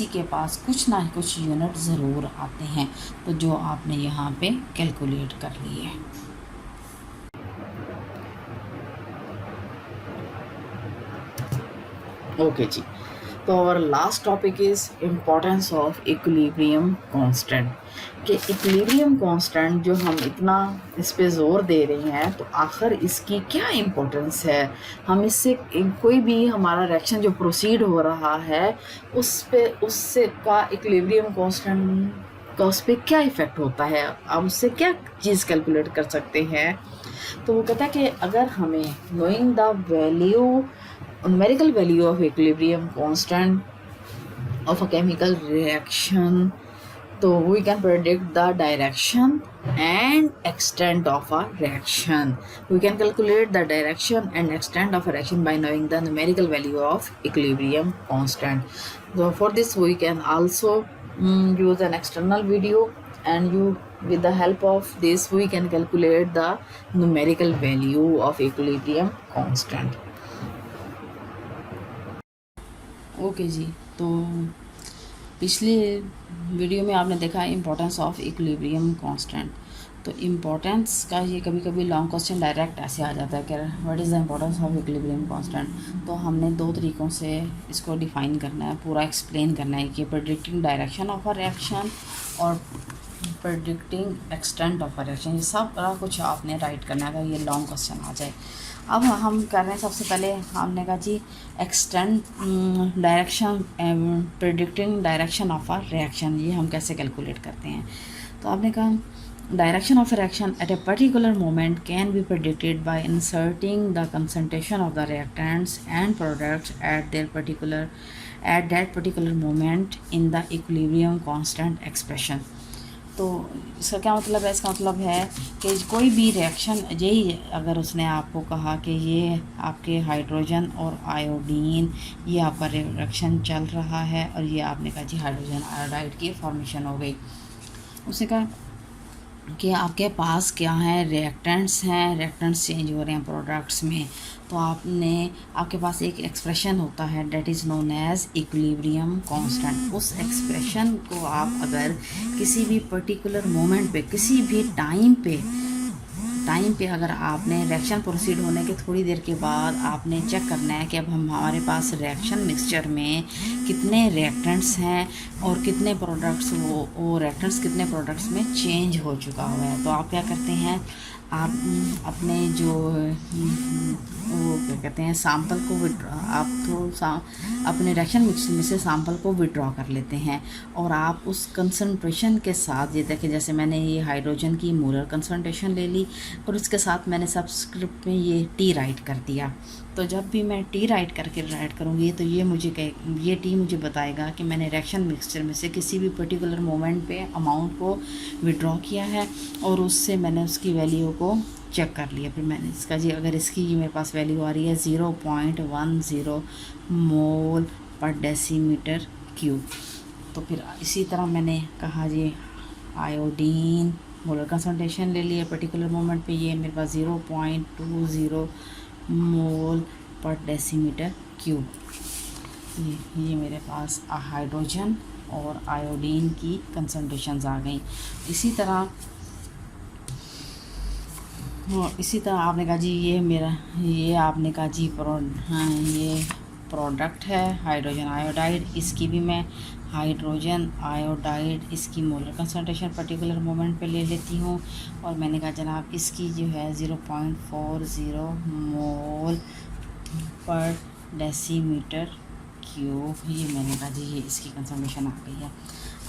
के पास कुछ ना कुछ यूनिट ज़रूर आते हैं, तो जो आपने यहाँ पे कैलकुलेट कर लिए। ओके जी, तो और last topic is importance of equilibrium constant. कि इक्विलिब्रियम कांस्टेंट जो हम इतना इस पे ज़ोर दे रहे हैं, तो आखिर इसकी क्या इम्पोर्टेंस है, हम इससे कोई भी हमारा रिएक्शन जो प्रोसीड हो रहा है उससे का इक्विलिब्रियम कांस्टेंट का उस पर क्या इफ़ेक्ट होता है, आप उससे क्या चीज़ कैलकुलेट कर सकते हैं। तो वो कहता है कि अगर हमें knowing the value numerical value of equilibrium constant of a chemical reaction, so we can predict the direction and extent of a reaction. We can calculate the direction and extent of a reaction by knowing the numerical value of equilibrium constant. So for this we can also use an external video, and with the help of this we can calculate the numerical value of equilibrium constant. Okay जी, तो पिछले video में आपने देखा importance of equilibrium constant. तो importance का ये कभी कभी लॉन्ग क्वेश्चन डायरेक्ट ऐसे आ जाता है कि what is the importance of equilibrium constant. तो हमने 2 तरीक़ों से इसको डिफ़ाइन करना है, पूरा एक्सप्लेन करना है कि predicting direction of a reaction और predicting extent of a reaction, ये सब कुछ आपने राइट करना है अगर ये लॉन्ग क्वेश्चन आ जाए। अब हम कर रहे हैं, सबसे पहले हमने कहा जी extent direction, predicting direction of a reaction, ये हम कैसे कैलकुलेट करते हैं। तो आपने कहा direction of reaction at a particular moment can be predicted by inserting the concentration of the reactants and products at that particular moment in the equilibrium constant expression. तो इसका क्या मतलब है, इसका मतलब है कि कोई भी रिएक्शन, यही अगर उसने आपको कहा कि ये आपके हाइड्रोजन और आयोडीन, ये आपका रिएक्शन चल रहा है और ये आपने कहा जी हाइड्रोजन आयोडाइड की फॉर्मेशन हो गई, उसने कहा कि आपके पास क्या है, रिएक्टेंट्स हैं, रिएक्टेंट्स चेंज हो रहे हैं प्रोडक्ट्स में, तो आपके पास एक एक्सप्रेशन होता है that is known as equilibrium constant. उस एक्सप्रेशन को आप अगर किसी भी पर्टिकुलर मोमेंट पे, किसी भी टाइम पे अगर आपने रिएक्शन प्रोसीड होने के थोड़ी देर के बाद आपने चेक करना है कि अब हमारे पास रिएक्शन मिक्सचर में कितने रिएक्टेंट्स हैं और कितने प्रोडक्ट्स, वो रिएक्टेंट्स कितने प्रोडक्ट्स में चेंज हो चुका हुआ है, तो आप क्या करते हैं, आप अपने जो वो क्या कहते हैं सैंपल को अपने रिएक्शन मिक्सचर में से सैंपल को विड्रॉ कर लेते हैं और आप उस कंसंट्रेशन के साथ, ये देखें जैसे मैंने ये हाइड्रोजन की मोलर कंसंट्रेशन ले ली और उसके साथ मैंने सबस्क्रिप्ट में ये टी राइट कर दिया। तो जब भी मैं टी राइट करूँगी तो ये टी मुझे बताएगा कि मैंने रिएक्शन मिक्सचर में से किसी भी पर्टिकुलर मोमेंट पे अमाउंट को विड्रॉ किया है और उससे मैंने उसकी वैल्यू को चेक कर लिया। फिर मैंने इसका जी अगर इसकी मेरे पास वैल्यू आ रही है 0.10 मोल पर डेसीमीटर क्यूब, तो फिर इसी तरह मैंने कहा जी आयोडीन मोलर कंसंट्रेशन ले लिया पर्टिकुलर मोमेंट पे, ये मेरे पास 0.20 मोल पर डेसीमीटर क्यूब। ये मेरे पास हाइड्रोजन और आयोडीन की कंसंट्रेशंस आ गई। इसी तरह आपने कहा जी ये आपने कहा जी ये प्रोडक्ट है हाइड्रोजन आयोडाइड, इसकी भी मैं हाइड्रोजन आयोडाइड इसकी मोलर कंसंट्रेशन पर्टिकुलर मोमेंट पे ले लेती हूँ। और मैंने कहा जनाब इसकी जो है 0.40 मोल पर डेसीमीटर क्यूब, ये मैंने कहा जी ये इसकी कंसंट्रेशन आ गई है।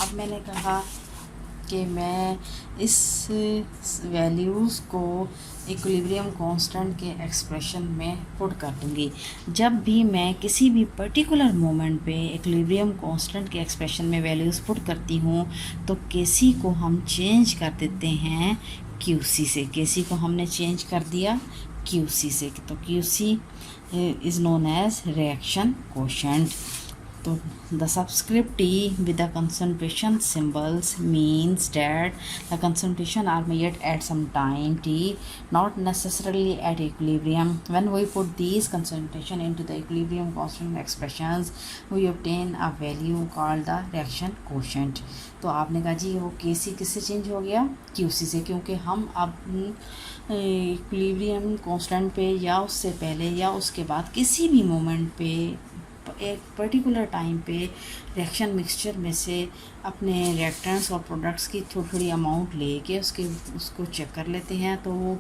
अब मैंने कहा कि मैं इस वैल्यूज़ को इक्विलिब्रियम कांस्टेंट के एक्सप्रेशन में पुट कर दूँगी। जब भी मैं किसी भी पर्टिकुलर मोमेंट पे इक्विलिब्रियम कांस्टेंट के एक्सप्रेशन में वैल्यूज़ पुट करती हूँ तो केसी को हम चेंज कर देते हैं क्यूसी से। केसी को हमने चेंज कर दिया क्यूसी से, तो Q C is known as reaction quotient. तो the subscript T with the concentration symbols means that the concentration are measured at some time T, not necessarily at equilibrium. When we put these concentration into the equilibrium constant expressions, we obtain a value called the reaction quotient. तो आपने कहा जी वो केसी किससे change हो गया QC से, क्योंकि हम अब इक्विलिब्रियम कांस्टेंट पे या उससे पहले या उसके बाद किसी भी मोमेंट पे एक पर्टिकुलर टाइम पे रिएक्शन मिक्सचर में से अपने रिएक्टेंट्स और प्रोडक्ट्स की थोड़ी थोड़ी अमाउंट लेके उसको चेक कर लेते हैं, तो वो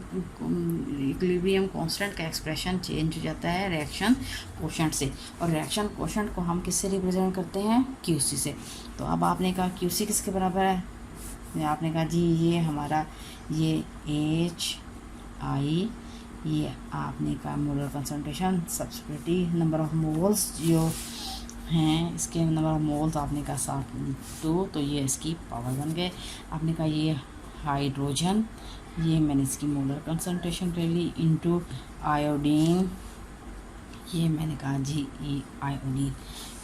इक्विलिब्रियम कांस्टेंट का एक्सप्रेशन चेंज हो जाता है रिएक्शन कोशेंट से। और रिएक्शन कोशेंट को हम किससे रिप्रेजेंट करते हैं क्यूसी से। तो अब आपने कहा क्यूसी किसके बराबर है, आपने कहा जी ये हमारा ये HI, ये आपने कहा molar concentration subscript i number of moles जो हैं इसके नंबर ऑफ मोल्स आपने कहा 7.2, तो ये इसकी पावर बन गए। आपने कहा ये हाइड्रोजन, ये मैंने इसकी मोलर कंसंट्रेशन ले ली इनटू आयोडीन, ये मैंने कहा जी आयोडीन।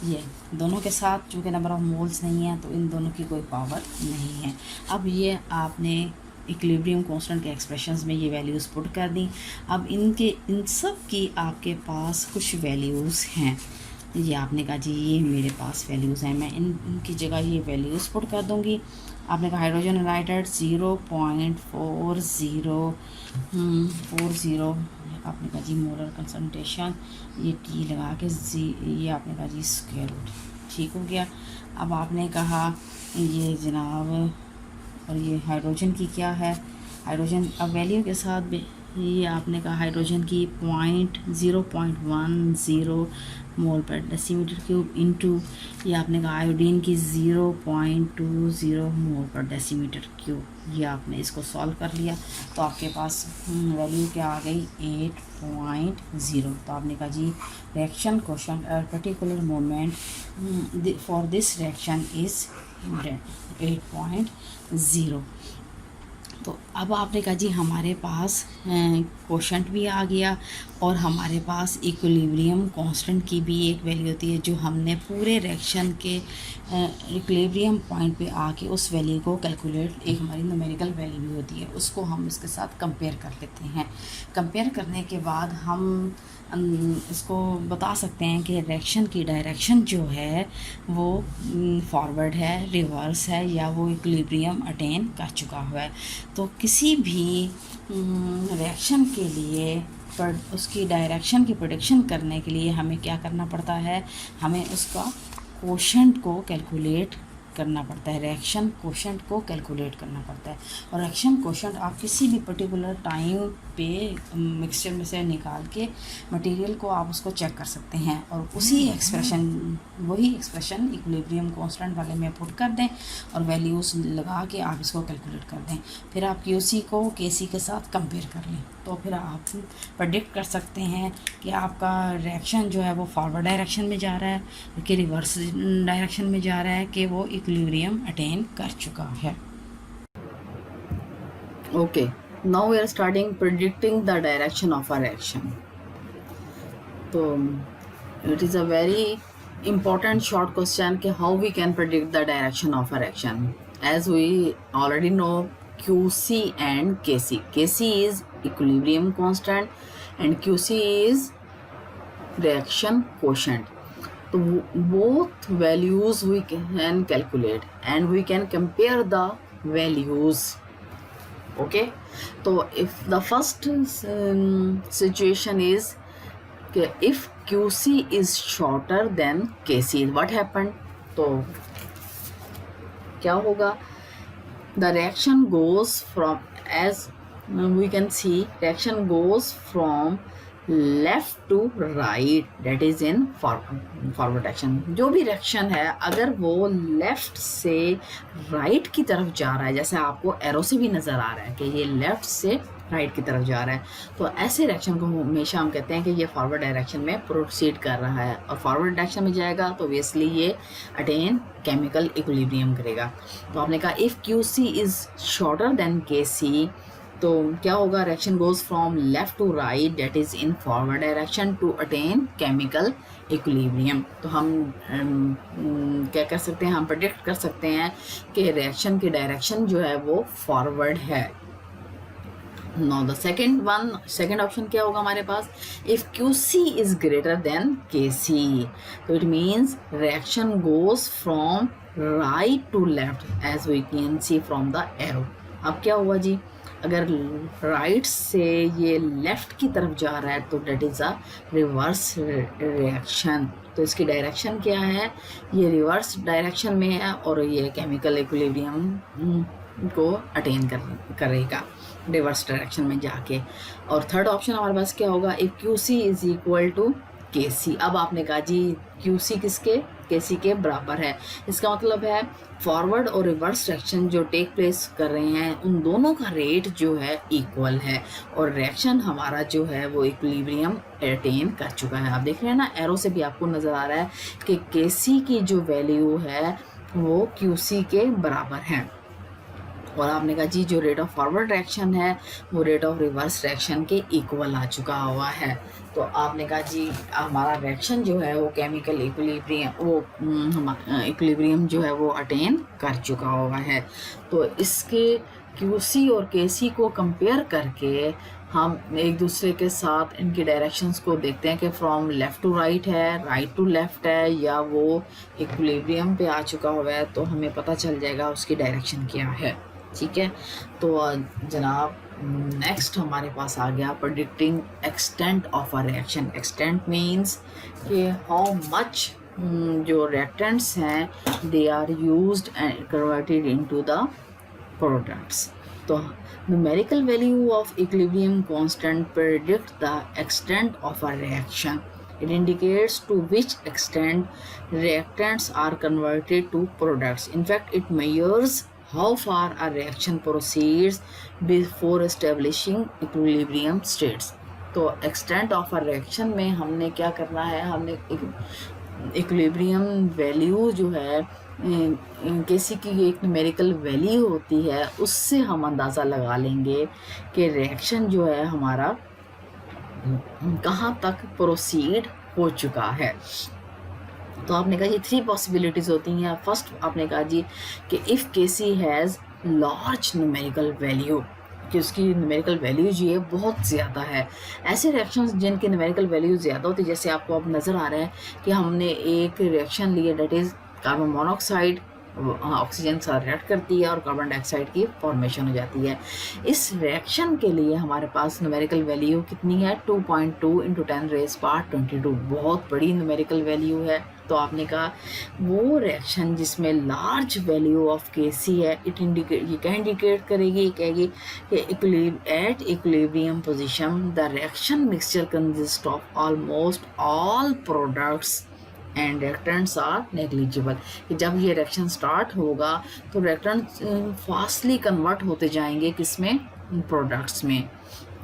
ये दोनों के साथ चूँकि नंबर ऑफ मोल्स नहीं है तो इन दोनों की कोई पावर नहीं है। अब ये आपने इक्विलिब्रियम कांस्टेंट के एक्सप्रेशंस में ये वैल्यूज़ पुट कर दी। अब इन सब की आपके पास कुछ वैल्यूज़ हैं, ये आपने कहा जी ये मेरे पास वैल्यूज़ हैं, मैं इनकी जगह ये वैल्यूज़ पुट कर दूँगी। आपने कहा हाइड्रोजन एनाइड्राइड 0.40, आपने कहा जी मोलर कंसंट्रेशन ये टी लगा के ये आपने कहा जी स्क्वायर रूट, ठीक हो गया। अब आपने कहा ये जनाब और ये हाइड्रोजन की क्या है, हाइड्रोजन अब वैल्यू के साथ ये आपने कहा हाइड्रोजन की 0.10 मोल पर डेसीमीटर क्यूब इनटू ये आपने कहा आयोडीन की 0.20 मोल पर डेसीमीटर क्यूब। ये आपने इसको सॉल्व कर लिया तो आपके पास वैल्यू क्या आ गई 8.0। तो आपने कहा जी reaction quotient at particular moment for this reaction is 8.0। तो अब आपने कहा जी हमारे पास कोशेंट भी आ गया और हमारे पास इक्विलिब्रियम कांस्टेंट की भी एक वैल्यू होती है जो हमने पूरे रिएक्शन के इक्विलिब्रियम पॉइंट पे आके उस वैल्यू को कैलकुलेट, एक हमारी न्यूमेरिकल वैल्यू होती है उसको हम इसके साथ कंपेयर कर लेते हैं। कंपेयर करने के बाद हम इसको बता सकते हैं कि रिएक्शन की डायरेक्शन जो है वो फॉरवर्ड है, रिवर्स है या वो इक्विलिब्रियम अटेन कर चुका हुआ है। तो किसी भी रिएक्शन के लिए पर उसकी डायरेक्शन की प्रेडिक्शन करने के लिए हमें क्या करना पड़ता है, हमें उसका कोशेंट को कैलकुलेट करना पड़ता है, रिएक्शन कोशेंट को कैलकुलेट करना पड़ता है। और रिएक्शन कोशेंट आप किसी भी पर्टिकुलर टाइम पे मिक्सचर में से निकाल के मटेरियल को आप उसको चेक कर सकते हैं और वही एक्सप्रेशन इक्विलिब्रियम कांस्टेंट वाले में पुट कर दें और वैल्यूज़ लगा के आप इसको कैलकुलेट कर दें। फिर आप क्यूसी को केसी के साथ कंपेयर कर लें तो फिर आप प्रेडिक्ट कर सकते हैं कि आपका रिएक्शन जो है वो फॉरवर्ड डायरेक्शन में जा रहा है कि रिवर्स डायरेक्शन में जा रहा है कि वो इक्विलिब्रियम अटेन कर चुका है। Okay, now we are starting predicting the direction of a reaction. So it is a very important short question कि how we can predict the direction of a reaction. As we already know, QC and KC. KC is equilibrium constant and QC is reaction quotient. So both values we can calculate and we can compare the values. Okay, so if the first situation is if QC is shorter than KC, what happened? तो क्या होगा? The reaction goes from, as we can see, reaction goes from left to right, that is in forward action. जो भी reaction है अगर वो left से right की तरफ जा रहा है, जैसे आपको एरो से भी नज़र आ रहा है कि ये लेफ्ट से राइट की तरफ जा रहा है, तो ऐसे रिएक्शन को हमेशा हम कहते हैं कि ये फॉरवर्ड डायरेक्शन में प्रोसीड कर रहा है. और फॉरवर्ड डायरेक्शन में जाएगा तो ऑब्वियसली ये अटेन केमिकल इक्विलिब्रियम करेगा. तो आपने कहा if QC is shorter than KC, तो क्या होगा? Reaction goes from left to right, that is in forward direction to attain chemical equilibrium. तो हम क्या कर सकते हैं? हम प्रेडिक्ट कर सकते हैं कि रिएक्शन की डायरेक्शन जो है वो फॉरवर्ड है. नाउ द सेकेंड ऑप्शन क्या होगा हमारे पास? If QC is greater than KC, तो it means reaction goes from right to left, as we can see from the arrow. अब क्या हुआ जी? अगर राइट से ये लेफ़्ट की तरफ जा रहा है तो that is a reverse reaction. तो इसकी डायरेक्शन क्या है? ये रिवर्स डायरेक्शन में है और ये केमिकल इक्विलिब्रियम को अटेन करेगा रिवर्स डायरेक्शन में जाके. और थर्ड ऑप्शन हमारे पास क्या होगा? If QC is equal to KC. अब आपने कहा जी QC किसके? KC के बराबर है. इसका मतलब है फॉरवर्ड और रिवर्स रिएक्शन जो टेक प्लेस कर रहे हैं उन दोनों का रेट जो है इक्वल है और रिएक्शन हमारा जो है वो इक्विलिब्रियम अटेन कर चुका है. आप देख रहे हैं ना, एरो से भी आपको नज़र आ रहा है कि KC की जो वैल्यू है वो QC के बराबर है. और आपने कहा जी जो रेट ऑफ फॉरवर्ड रिएक्शन है वो रेट ऑफ रिवर्स रिएक्शन के इक्वल आ चुका हुआ है. तो आपने कहा जी हमारा रिएक्शन जो है वो केमिकल इक्विलिब्रियम वो इक्विलिब्रियम जो है वो अटेन कर चुका हुआ है. तो इसके QC और KC को कंपेयर करके हम एक दूसरे के साथ इनकी डायरेक्शंस को देखते हैं कि फ्रॉम लेफ़्ट टू राइट है, राइट टू लेफ़्ट है, या वो इक्विलिब्रियम पे आ चुका हुआ है. तो हमें पता चल जाएगा उसकी डायरेक्शन क्या है. ठीक है, तो जनाब नेक्स्ट हमारे पास आ गया predicting extent of a reaction. Extent means कि हाउ मच जो रिएक्टेंट्स हैं they are used and converted into the products. तो numerical value of equilibrium constant predict the extent of a reaction. It indicates to which extent reactants are converted to products. In fact, it measures how far a reaction proceeds before establishing equilibrium states. तो extent of a reaction में हमने क्या करना है? हमने equilibrium value जो है KC की एक न्यूमेरिकल वैल्यू होती है, उससे हम अंदाज़ा लगा लेंगे कि रिएक्शन जो है हमारा कहाँ तक प्रोसीड हो चुका है. तो आपने कहा जी 3 पॉसिबिलिटीज़ होती हैं. फर्स्ट आपने कहा जी कि if KC has large numerical value, कि उसकी न्यूमेरिकल वैल्यू जो है बहुत ज़्यादा है. ऐसे रिएक्शंस जिनकी न्यूमेरिकल वैल्यू ज़्यादा होती है, जैसे आपको अब नज़र आ रहा है कि हमने एक रिएक्शन लिया that is carbon monoxide oxygen से रिएक्ट करती है और कार्बन डाइऑक्साइड की फॉर्मेशन हो जाती है. इस रिएक्शन के लिए हमारे पास न्यूमेरिकल वैल्यू कितनी है? 2.2 × 10⁻22. बहुत बड़ी न्यूमेरिकल वैल्यू है. तो आपने कहा वो रिएक्शन जिसमें लार्ज वैल्यू ऑफ KC है, ये क्या इंडिकेट करेगी? कहेगी कि at equilibrium position the reaction mixture consist of almost all products and reactants are negligible. कि जब ये रिएक्शन स्टार्ट होगा तो रिएक्टेंट्स फास्टली कन्वर्ट होते जाएंगे किसमें? प्रोडक्ट्स में.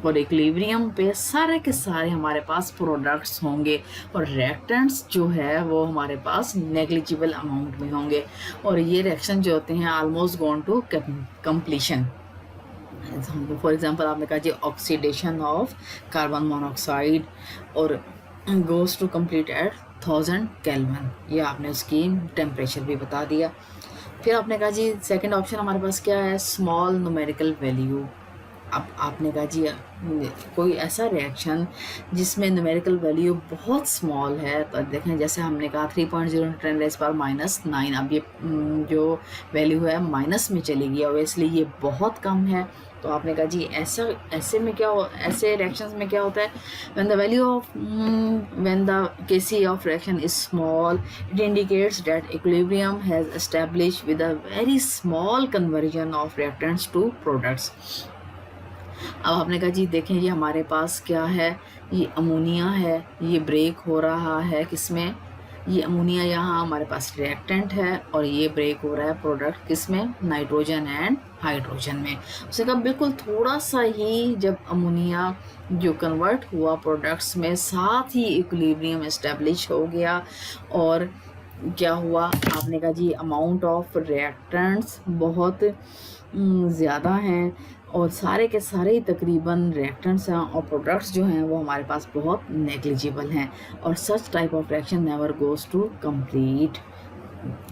और इक्विलिब्रियम पे सारे के सारे हमारे पास प्रोडक्ट्स होंगे और रिएक्टेंट्स जो है वो हमारे पास नेग्लिजिबल अमाउंट में होंगे. और ये रिएक्शन जो होते हैं almost gone to completion. For example आपने कहा जी ऑक्सीडेशन ऑफ कार्बन मोनोऑक्साइड और goes to complete at 1000 kelvin, ये आपने उसकी टेम्परेचर भी बता दिया। फिर आपने कहा जी सेकंड ऑप्शन हमारे पास क्या है, स्मॉल न्यूमेरिकल वैल्यू। अब आपने कहा जी कोई ऐसा रिएक्शन जिसमें न्यूमेरिकल वैल्यू बहुत स्मॉल है, तो देखें जैसे हमने कहा 3.0 10⁻⁻⁹ अब ये जो वैल्यू है माइनस में चली गई, ऑब्वियसली ये बहुत कम है। तो आपने कहा जी ऐसे रिएक्शंस में क्या होता है, when the Kc of reaction is small, it indicates that equilibrium has established with a very small conversion of reactants to products। अब आपने कहा जी देखें ये हमारे पास क्या है, ये अमोनिया है, ये ब्रेक हो रहा है किसमें, ये अमोनिया यहाँ हमारे पास रिएक्टेंट है और ये ब्रेक हो रहा है प्रोडक्ट किसमें, नाइट्रोजन एंड हाइड्रोजन में। उसने कहा बिल्कुल थोड़ा सा ही जब अमोनिया जो कन्वर्ट हुआ प्रोडक्ट्स में, साथ ही इक्विलिब्रियम एस्टेब्लिश हो गया और क्या हुआ, आपने कहा जी अमाउंट ऑफ रिएक्टेंट्स बहुत ज़्यादा हैं और सारे के सारे ही तकरीबन रिएक्टेंट्स हैं और प्रोडक्ट्स जो हैं वो हमारे पास बहुत नेग्लिजिबल हैं और such type of reaction never goes to complete.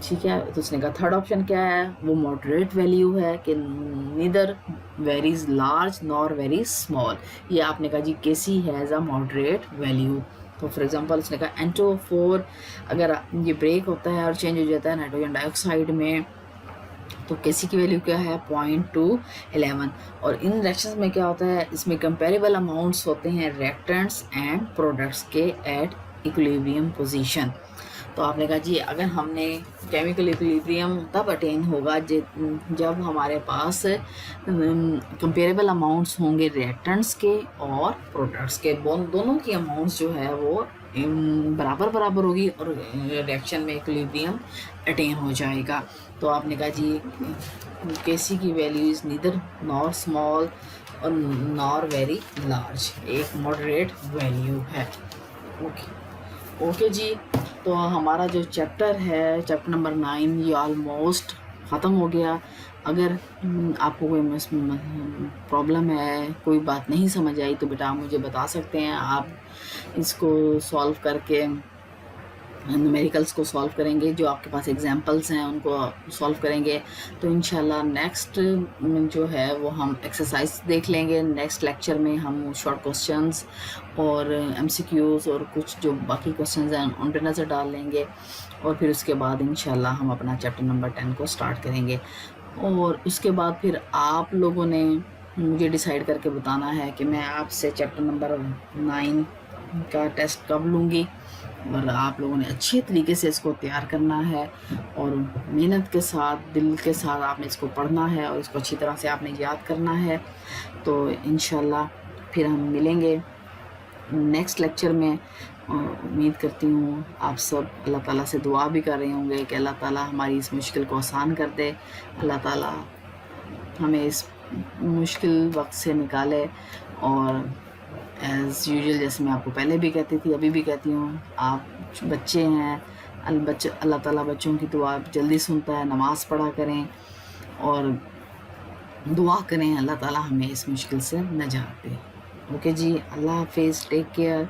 ठीक है, तो उसने कहा थर्ड ऑप्शन क्या है, वो मॉडरेट वैल्यू है कि neither very large nor very small. ये आपने कहा जी Kc has a moderate value. तो फॉर एग्जांपल उसने कहा NO4 अगर ये ब्रेक होता है और चेंज हो जाता है नाइट्रोजन डाइऑक्साइड में, तो Kc की वैल्यू क्या है 0.211। और इन रिएक्शंस में क्या होता है, इसमें कंपेरेबल अमाउंट्स होते हैं रिएक्टेंट्स एंड प्रोडक्ट्स के एट इक्विलिब्रियम पोजीशन। तो आपने कहा जी अगर हमने केमिकल इक्विलिब्रियम तब अटेन होगा जब हमारे पास कंपेरेबल अमाउंट्स होंगे रिएक्टेंट्स के और प्रोडक्ट्स के, दोनों की अमाउंट्स जो है वो बराबर होगी और रिएक्शन में इक्विलिब्रियम अटेन हो जाएगा। तो आपने कहा जी Kc की value is neither nor small और नॉर वेरी लार्ज, एक मॉडरेट वैल्यू है। ओके जी, तो हमारा जो चैप्टर है चैप्टर नंबर 9 ये ऑलमोस्ट ख़त्म हो गया। अगर आपको कोई प्रॉब्लम है, कोई बात नहीं समझ आई, तो बेटा आप मुझे बता सकते हैं। आप इसको सॉल्व करके न्यूमेरिकल्स को सॉल्व करेंगे, जो आपके पास एग्जांपल्स हैं उनको सॉल्व करेंगे, तो इंशाल्लाह नेक्स्ट जो है वो हम एक्सरसाइज देख लेंगे। नेक्स्ट लेक्चर में हम शॉर्ट क्वेश्चंस और MCQs और कुछ जो बाकी क्वेश्चंस हैं उन पर नज़र डाल लेंगे और फिर उसके बाद इंशाल्लाह हम अपना चैप्टर नंबर 10 को स्टार्ट करेंगे। और उसके बाद फिर आप लोगों ने मुझे डिसाइड करके बताना है कि मैं आपसे चैप्टर नंबर 9 का टेस्ट कब लूँगी, और आप लोगों ने अच्छे तरीके से इसको तैयार करना है और मेहनत के साथ दिल के साथ आपने इसको पढ़ना है और इसको अच्छी तरह से आपने याद करना है। तो इंशाल्लाह फिर हम मिलेंगे नेक्स्ट लेक्चर में। उम्मीद करती हूँ आप सब अल्लाह ताला से दुआ भी कर रहे होंगे कि अल्लाह ताला हमारी इस मुश्किल को आसान कर दे, अल्लाह ताला हमें इस मुश्किल वक्त से निकाले। और एज़ यूजुअल जैसे मैं आपको पहले भी कहती थी अभी भी कहती हूँ, आप बच्चे हैं, अल्लाह ताला बच्चों की दुआ जल्दी सुनता है। नमाज़ पढ़ा करें और दुआ करें, अल्लाह ताला हमें इस मुश्किल से निजात दे। ओके जी, अल्लाह हाफिज़, टेक केयर।